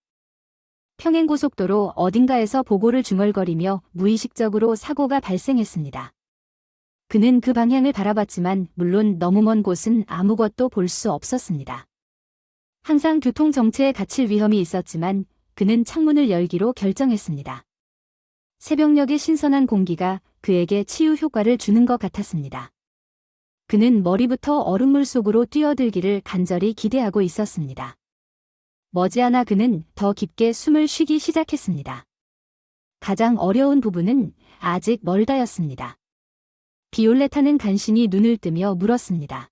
평행고속도로 어딘가에서 보고를 중얼거리며 무의식적으로 사고가 발생했습니다. 그는 그 방향을 바라봤지만 물론 너무 먼 곳은 아무것도 볼 수 없었습니다. 항상 교통정체에 갇힐 위험이 있었지만 그는 창문을 열기로 결정했습니다. 새벽녘의 신선한 공기가 그에게 치유 효과를 주는 것 같았습니다. 그는 머리부터 얼음물 속으로 뛰어들기를 간절히 기대하고 있었습니다. 머지않아 그는 더 깊게 숨을 쉬기 시작했습니다. 가장 어려운 부분은 아직 멀다였습니다. 비올레타는 간신히 눈을 뜨며 물었습니다.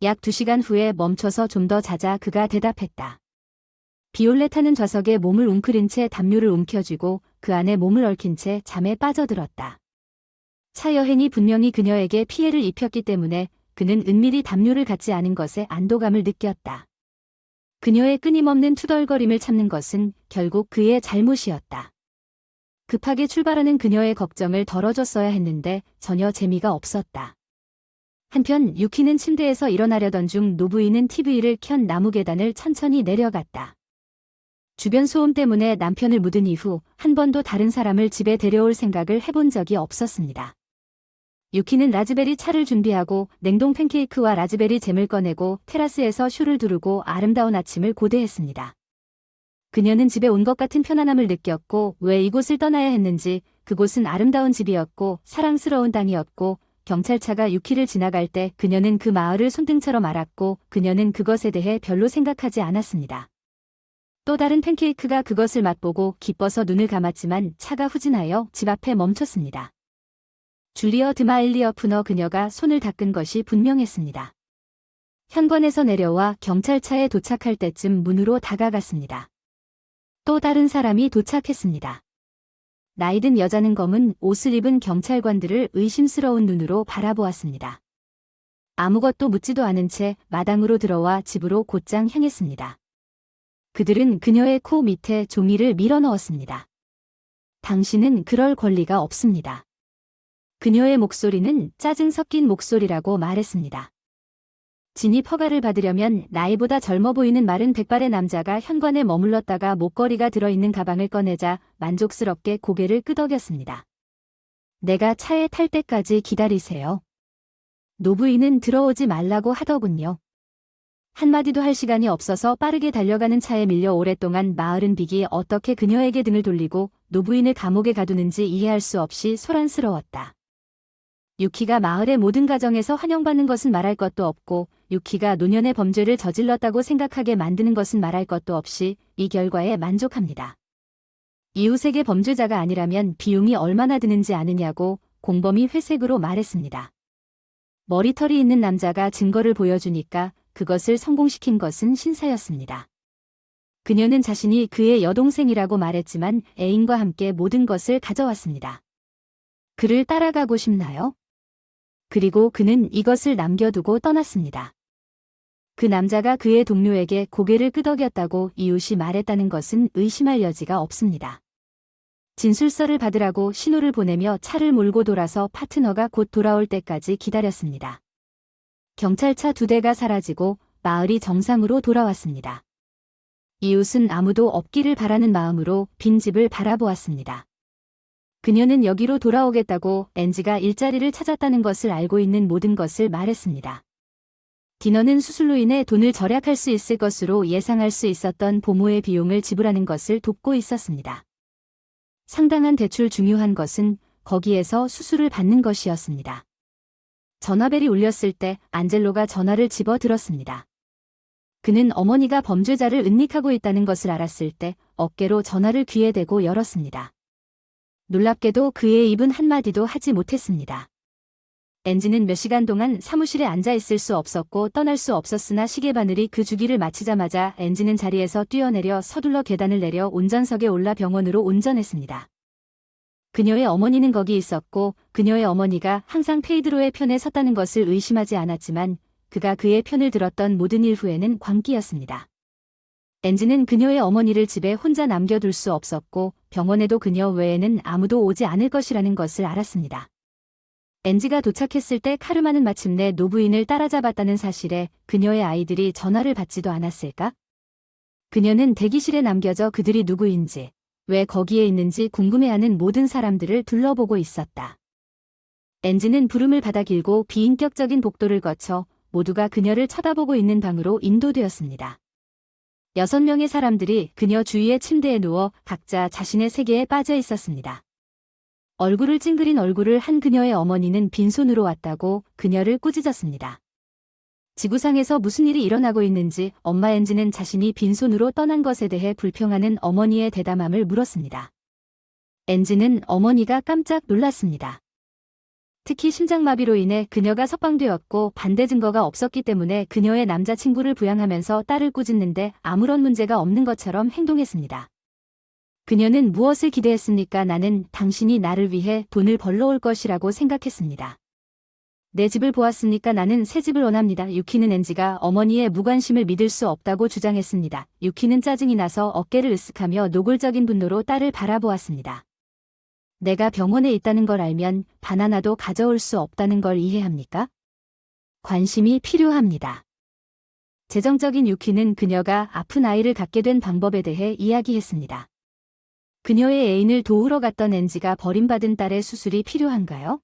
약 2시간 후에 멈춰서 좀 더 자자. 그가 대답했다. 비올레타는 좌석에 몸을 웅크린 채 담요를 움켜쥐고 그 안에 몸을 얽힌 채 잠에 빠져들었다. 차 여행이 분명히 그녀에게 피해를 입혔기 때문에 그는 은밀히 담요를 갖지 않은 것에 안도감을 느꼈다. 그녀의 끊임없는 투덜거림을 참는 것은 결국 그의 잘못이었다. 급하게 출발하는 그녀의 걱정을 덜어줬어야 했는데 전혀 재미가 없었다. 한편 유키는 침대에서 일어나려던 중 노부인은 TV를 켠 나무 계단을 천천히 내려갔다. 주변 소음 때문에 남편을 묻은 이후 한 번도 다른 사람을 집에 데려올 생각을 해본 적이 없었습니다. 유키는 라즈베리 차를 준비하고 냉동 팬케이크와 라즈베리 잼을 꺼내고 테라스에서 슈를 두르고 아름다운 아침을 고대했습니다. 그녀는 집에 온 것 같은 편안함을 느꼈고 왜 이곳을 떠나야 했는지, 그곳은 아름다운 집이었고 사랑스러운 땅이었고 경찰차가 유키를 지나갈 때 그녀는 그 마을을 손등처럼 알았고 그녀는 그것에 대해 별로 생각하지 않았습니다. 또 다른 팬케이크가 그것을 맛보고 기뻐서 눈을 감았지만 차가 후진하여 집 앞에 멈췄습니다. 줄리어 드마일리어프너 그녀가 손을 닦은 것이 분명했습니다. 현관에서 내려와 경찰차에 도착할 때쯤 문으로 다가갔습니다. 또 다른 사람이 도착했습니다. 나이든 여자는 검은 옷을 입은 경찰관들을 의심스러운 눈으로 바라보았습니다. 아무것도 묻지도 않은 채 마당으로 들어와 집으로 곧장 향했습니다. 그들은 그녀의 코 밑에 종이를 밀어넣었습니다. 당신은 그럴 권리가 없습니다. 그녀의 목소리는 짜증 섞인 목소리라고 말했습니다. 진입 허가를 받으려면 나이보다 젊어 보이는 마른 백발의 남자가 현관에 머물렀다가 목걸이가 들어있는 가방을 꺼내자 만족스럽게 고개를 끄덕였습니다. 내가 차에 탈 때까지 기다리세요. 노부인은 들어오지 말라고 하더군요. 한마디도 할 시간이 없어서 빠르게 달려가는 차에 밀려 오랫동안 마을은 빅이 어떻게 그녀에게 등을 돌리고 노부인을 감옥에 가두는지 이해할 수 없이 소란스러웠다. 유키가 마을의 모든 가정에서 환영받는 것은 말할 것도 없고 유키가 노년의 범죄를 저질렀다고 생각하게 만드는 것은 말할 것도 없이 이 결과에 만족합니다. 이웃에게 범죄자가 아니라면 비용이 얼마나 드는지 아느냐고 공범이 회색으로 말했습니다. 머리털이 있는 남자가 증거를 보여주니까 그것을 성공시킨 것은 신사였습니다. 그녀는 자신이 그의 여동생이라고 말했지만 애인과 함께 모든 것을 가져왔습니다. 그를 따라가고 싶나요? 그리고 그는 이것을 남겨두고 떠났습니다. 그 남자가 그의 동료에게 고개를 끄덕였다고 이웃이 말했다는 것은 의심할 여지가 없습니다. 진술서를 받으라고 신호를 보내며 차를 몰고 돌아서 파트너가 곧 돌아올 때까지 기다렸습니다. 경찰차 2대가 사라지고 마을이 정상으로 돌아왔습니다. 이웃은 아무도 없기를 바라는 마음으로 빈집을 바라보았습니다. 그녀는 여기로 돌아오겠다고 엔지가 일자리를 찾았다는 것을 알고 있는 모든 것을 말했습니다. 디너는 수술로 인해 돈을 절약할 수 있을 것으로 예상할 수 있었던 보모의 비용을 지불하는 것을 돕고 있었습니다. 상당한 대출 중요한 것은 거기에서 수술을 받는 것이었습니다. 전화벨이 울렸을 때 안젤로가 전화를 집어들었습니다. 그는 어머니가 범죄자를 은닉하고 있다는 것을 알았을 때 어깨로 전화를 귀에 대고 열었습니다. 놀랍게도 그의 입은 한마디도 하지 못했습니다. 엔지는 몇 시간 동안 사무실에 앉아 있을 수 없었고 떠날 수 없었으나 시계바늘이 그 주기를 마치자마자 엔지는 자리에서 뛰어내려 서둘러 계단을 내려 운전석에 올라 병원으로 운전했습니다. 그녀의 어머니는 거기 있었고 그녀의 어머니가 항상 페이드로의 편에 섰다는 것을 의심하지 않았지만 그가 그의 편을 들었던 모든 일 후에는 광기였습니다. 엔지는 그녀의 어머니를 집에 혼자 남겨둘 수 없었고 병원에도 그녀 외에는 아무도 오지 않을 것이라는 것을 알았습니다. 엔지가 도착했을 때 카르마는 마침내 노부인을 따라잡았다는 사실에 그녀의 아이들이 전화를 받지도 않았을까? 그녀는 대기실에 남겨져 그들이 누구인지, 왜 거기에 있는지 궁금해하는 모든 사람들을 둘러보고 있었다. 엔지는 부름을 받아 길고 비인격적인 복도를 거쳐 모두가 그녀를 쳐다보고 있는 방으로 인도되었습니다. 6명의 사람들이 그녀 주위의 침대에 누워 각자 자신의 세계에 빠져 있었습니다. 얼굴을 찡그린 얼굴을 한 그녀의 어머니는 빈손으로 왔다고 그녀를 꾸짖었습니다. 지구상에서 무슨 일이 일어나고 있는지 엄마 엔지는 자신이 빈손으로 떠난 것에 대해 불평하는 어머니의 대담함을 물었습니다. 엔지는 어머니가 깜짝 놀랐습니다. 특히 심장마비로 인해 그녀가 석방되었고 반대 증거가 없었기 때문에 그녀의 남자친구를 부양하면서 딸을 꾸짖는데 아무런 문제가 없는 것처럼 행동했습니다. 그녀는 무엇을 기대했습니까? 나는 당신이 나를 위해 돈을 벌러올 것이라고 생각했습니다. 내 집을 보았습니까? 나는 새 집을 원합니다. 유키는 엔지가 어머니의 무관심을 믿을 수 없다고 주장했습니다. 유키는 짜증이 나서 어깨를 으쓱하며 노골적인 분노로 딸을 바라보았습니다. 내가 병원에 있다는 걸 알면 바나나도 가져올 수 없다는 걸 이해합니까? 관심이 필요합니다. 재정적인 유키는 그녀가 아픈 아이를 갖게 된 방법에 대해 이야기했습니다. 그녀의 애인을 도우러 갔던 엔지가 버림받은 딸의 수술이 필요한가요?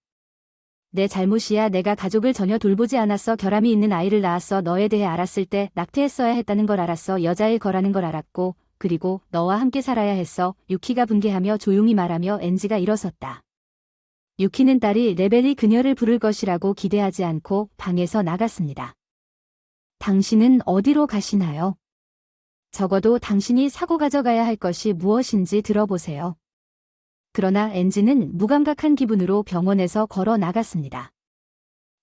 내 잘못이야. 내가 가족을 전혀 돌보지 않았어. 결함이 있는 아이를 낳았어. 너에 대해 알았을 때 낙태했어야 했다는 걸 알았어. 여자일 거라는 걸 알았고 그리고 너와 함께 살아야 했어. 유키가 분개하며 조용히 말하며 엔지가 일어섰다. 유키는 딸이 레벨이 그녀를 부를 것이라고 기대하지 않고 방에서 나갔습니다. 당신은 어디로 가시나요? 적어도 당신이 사고 가져가야 할 것이 무엇인지 들어보세요. 그러나 엔지는 무감각한 기분으로 병원에서 걸어 나갔습니다.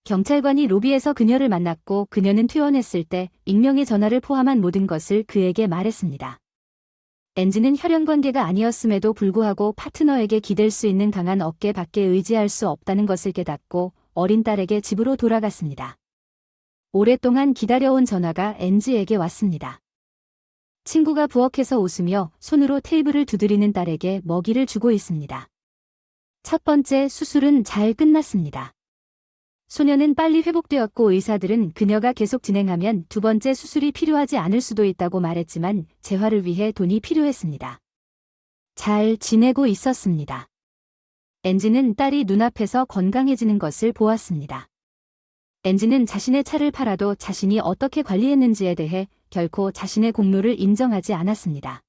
경찰관이 로비에서 그녀를 만났고 그녀는 퇴원했을 때 익명의 전화를 포함한 모든 것을 그에게 말했습니다. 엔지는 혈연관계가 아니었음에도 불구하고 파트너에게 기댈 수 있는 강한 어깨밖에 의지할 수 없다는 것을 깨닫고 어린 딸에게 집으로 돌아갔습니다. 오랫동안 기다려온 전화가 엔지에게 왔습니다. 친구가 부엌에서 웃으며 손으로 테이블을 두드리는 딸에게 먹이를 주고 있습니다. 첫 번째 수술은 잘 끝났습니다. 소녀는 빨리 회복되었고 의사들은 그녀가 계속 진행하면 두 번째 수술이 필요하지 않을 수도 있다고 말했지만 재활을 위해 돈이 필요했습니다. 잘 지내고 있었습니다. 엔지는 딸이 눈앞에서 건강해지는 것을 보았습니다. 엔지는 자신의 차를 팔아도 자신이 어떻게 관리했는지에 대해 결코 자신의 공로를 인정하지 않았습니다.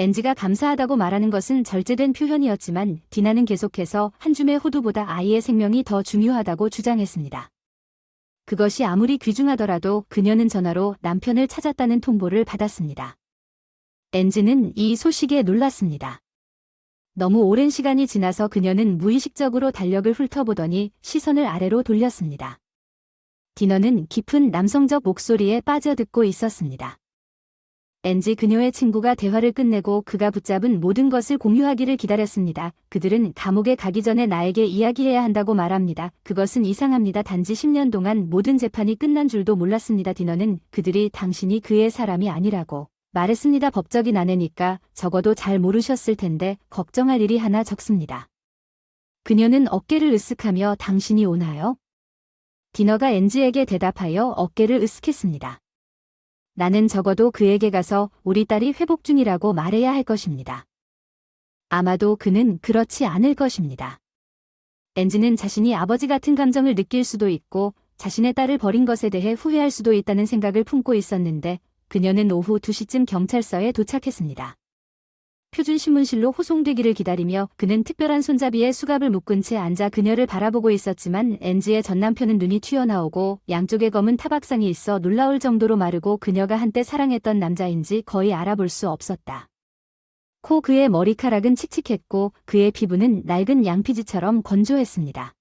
엔지가 감사하다고 말하는 것은 절제된 표현이었지만 디나는 계속해서 한 줌의 호두보다 아이의 생명이 더 중요하다고 주장했습니다. 그것이 아무리 귀중하더라도 그녀는 전화로 남편을 찾았다는 통보를 받았습니다. 엔지는 이 소식에 놀랐습니다. 너무 오랜 시간이 지나서 그녀는 무의식적으로 달력을 훑어보더니 시선을 아래로 돌렸습니다. 디너는 깊은 남성적 목소리에 빠져듣고 있었습니다. 엔지 그녀의 친구가 대화를 끝내고 그가 붙잡은 모든 것을 공유하기를 기다렸습니다. 그들은 감옥에 가기 전에 나에게 이야기해야 한다고 말합니다. 그것은 이상합니다. 단지 10년 동안 모든 재판이 끝난 줄도 몰랐습니다. 디너는 그들이 당신이 그의 사람이 아니라고 말했습니다. 법적인 아내니까 적어도 잘 모르셨을 텐데 걱정할 일이 하나 적습니다. 그녀는 어깨를 으쓱하며 당신이 오나요? 디너가 엔지에게 대답하여 어깨를 으쓱했습니다. 나는 적어도 그에게 가서 우리 딸이 회복 중이라고 말해야 할 것입니다. 아마도 그는 그렇지 않을 것입니다. 엔지는 자신이 아버지 같은 감정을 느낄 수도 있고 자신의 딸을 버린 것에 대해 후회할 수도 있다는 생각을 품고 있었는데 그녀는 오후 2시쯤 경찰서에 도착했습니다. 표준신문실로 호송되기를 기다리며 그는 특별한 손잡이에 수갑을 묶은 채 앉아 그녀를 바라보고 있었지만 엔지의 전남편은 눈이 튀어나오고 양쪽에 검은 타박상이 있어 놀라울 정도로 마르고 그녀가 한때 사랑했던 남자인지 거의 알아볼 수 없었다. 그의 머리카락은 칙칙했고 그의 피부는 낡은 양피지처럼 건조했습니다.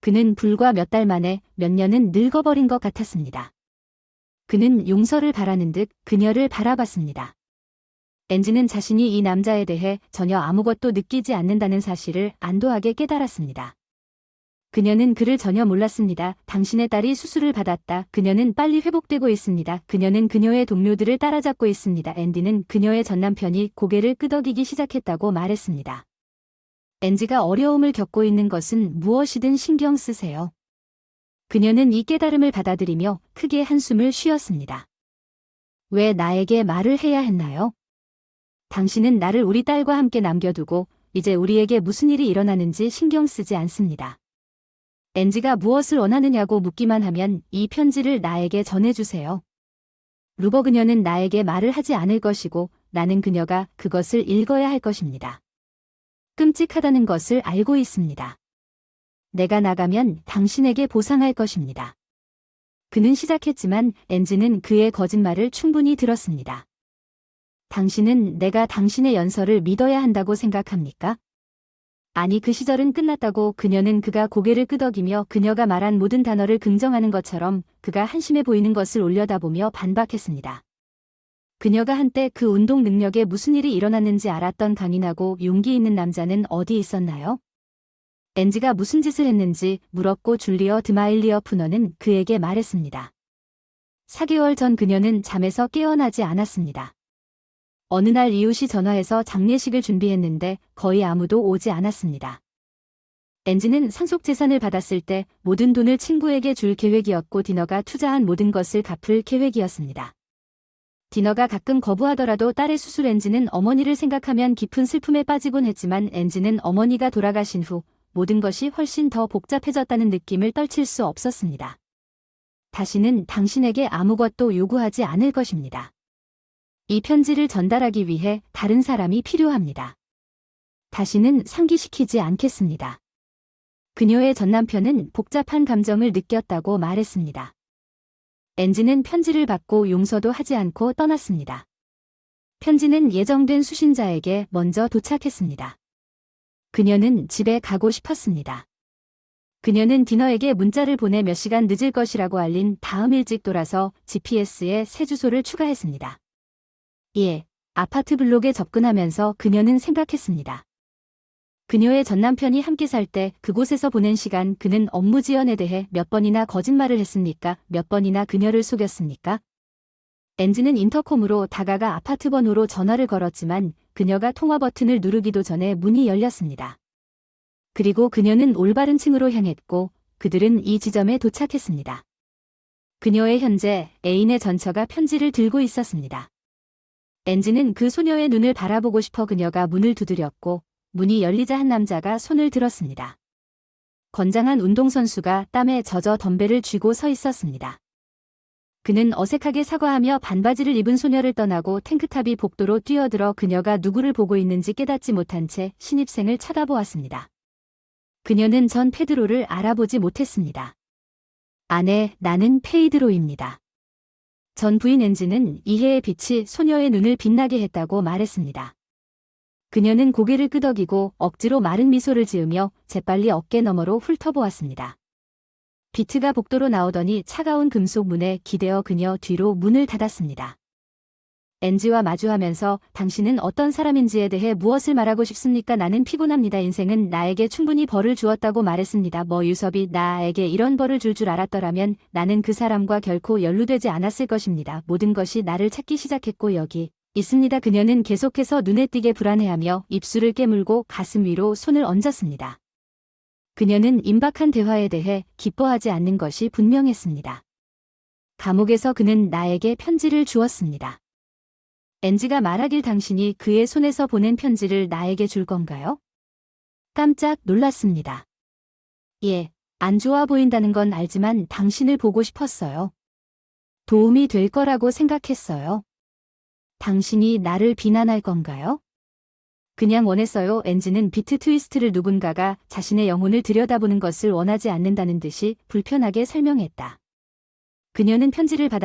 그는 불과 몇 달 만에 몇 년은 늙어버린 것 같았습니다. 그는 용서를 바라는 듯 그녀를 바라봤습니다. 엔지는 자신이 이 남자에 대해 전혀 아무것도 느끼지 않는다는 사실을 안도하게 깨달았습니다. 그녀는 그를 전혀 몰랐습니다. 당신의 딸이 수술을 받았다. 그녀는 빨리 회복되고 있습니다. 그녀는 그녀의 동료들을 따라잡고 있습니다. 앤디는 그녀의 전남편이 고개를 끄덕이기 시작했다고 말했습니다. 엔지가 어려움을 겪고 있는 것은 무엇이든 신경 쓰세요. 그녀는 이 깨달음을 받아들이며 크게 한숨을 쉬었습니다. 왜 나에게 말을 해야 했나요? 당신은 나를 우리 딸과 함께 남겨두고 이제 우리에게 무슨 일이 일어나는지 신경 쓰지 않습니다. 엔지가 무엇을 원하느냐고 묻기만 하면 이 편지를 나에게 전해주세요. 루버 그녀는 나에게 말을 하지 않을 것이고 나는 그녀가 그것을 읽어야 할 것입니다. 끔찍하다는 것을 알고 있습니다. 내가 나가면 당신에게 보상할 것입니다. 그는 시작했지만 엔지는 그의 거짓말을 충분히 들었습니다. 당신은 내가 당신의 연설을 믿어야 한다고 생각합니까? 아니 그 시절은 끝났다고 그녀는 그가 고개를 끄덕이며 그녀가 말한 모든 단어를 긍정하는 것처럼 그가 한심해 보이는 것을 올려다보며 반박했습니다. 그녀가 한때 그 운동 능력에 무슨 일이 일어났는지 알았던 강인하고 용기 있는 남자는 어디 있었나요? 엔지가 무슨 짓을 했는지 물었고 줄리어 드마일리어 푸너는 그에게 말했습니다. 4개월 전 그녀는 잠에서 깨어나지 않았습니다. 어느 날 이웃이 전화해서 장례식을 준비했는데 거의 아무도 오지 않았습니다. 엔지는 상속재산을 받았을 때 모든 돈을 친구에게 줄 계획이었고 디너가 투자한 모든 것을 갚을 계획이었습니다. 디너가 가끔 거부하더라도 딸의 수술 엔지는 어머니를 생각하면 깊은 슬픔에 빠지곤 했지만 엔지는 어머니가 돌아가신 후 모든 것이 훨씬 더 복잡해졌다는 느낌을 떨칠 수 없었습니다. 다시는 당신에게 아무것도 요구하지 않을 것입니다. 이 편지를 전달하기 위해 다른 사람이 필요합니다. 다시는 상기시키지 않겠습니다. 그녀의 전남편은 복잡한 감정을 느꼈다고 말했습니다. 엔지는 편지를 받고 용서도 하지 않고 떠났습니다. 편지는 예정된 수신자에게 먼저 도착했습니다. 그녀는 집에 가고 싶었습니다. 그녀는 디너에게 문자를 보내 몇 시간 늦을 것이라고 알린 다음 일찍 돌아서 GPS에 새 주소를 추가했습니다. 예, 아파트 블록에 접근하면서 그녀는 생각했습니다. 그녀의 전남편이 함께 살 때 그곳에서 보낸 시간 그는 업무 지연에 대해 몇 번이나 거짓말을 했습니까? 몇 번이나 그녀를 속였습니까? 엔지는 인터콤으로 다가가 아파트 번호로 전화를 걸었지만 그녀가 통화 버튼을 누르기도 전에 문이 열렸습니다. 그리고 그녀는 올바른 층으로 향했고 그들은 이 지점에 도착했습니다. 그녀의 현재 애인의 전처가 편지를 들고 있었습니다. 엔지는 그 소녀의 눈을 바라보고 싶어 그녀가 문을 두드렸고 문이 열리자 한 남자가 손을 들었습니다. 건장한 운동선수가 땀에 젖어 덤벨을 쥐고 서 있었습니다. 그는 어색하게 사과하며 반바지를 입은 소녀를 떠나고 탱크탑이 복도로 뛰어들어 그녀가 누구를 보고 있는지 깨닫지 못한 채 신입생을 쳐다보았습니다. 그녀는 전 페드로를 알아보지 못했습니다. 아내, 나는 페이드로입니다. 전 부인 엔지는 이해의 빛이 소녀의 눈을 빛나게 했다고 말했습니다. 그녀는 고개를 끄덕이고 억지로 마른 미소를 지으며 재빨리 어깨 너머로 훑어보았습니다. 비트가 복도로 나오더니 차가운 금속 문에 기대어 그녀 뒤로 문을 닫았습니다. 엔지와 마주하면서 당신은 어떤 사람인지에 대해 무엇을 말하고 싶습니까? 나는 피곤합니다. 인생은 나에게 충분히 벌을 주었다고 말했습니다. 유섭이 나에게 이런 벌을 줄 알았더라면 나는 그 사람과 결코 연루되지 않았을 것입니다. 모든 것이 나를 찾기 시작했고 여기 있습니다. 그녀는 계속해서 눈에 띄게 불안해하며 입술을 깨물고 가슴 위로 손을 얹었습니다. 그녀는 임박한 대화에 대해 기뻐하지 않는 것이 분명했습니다. 감옥에서 그는 나에게 편지를 주었습니다. 엔지가 말하길 당신이 그의 손에서 보낸 편지를 나에게 줄 건가요? 깜짝 놀랐습니다. 예, 안 좋아 보인다는 건 알지만 당신을 보고 싶었어요. 도움이 될 거라고 생각했어요. 당신이 나를 비난할 건가요? 그냥 원했어요. 엔지는 비트 트위스트를 누군가가 자신의 영혼을 들여다보는 것을 원하지 않는다는 듯이 불편하게 설명했다. 그녀는 편지를 받아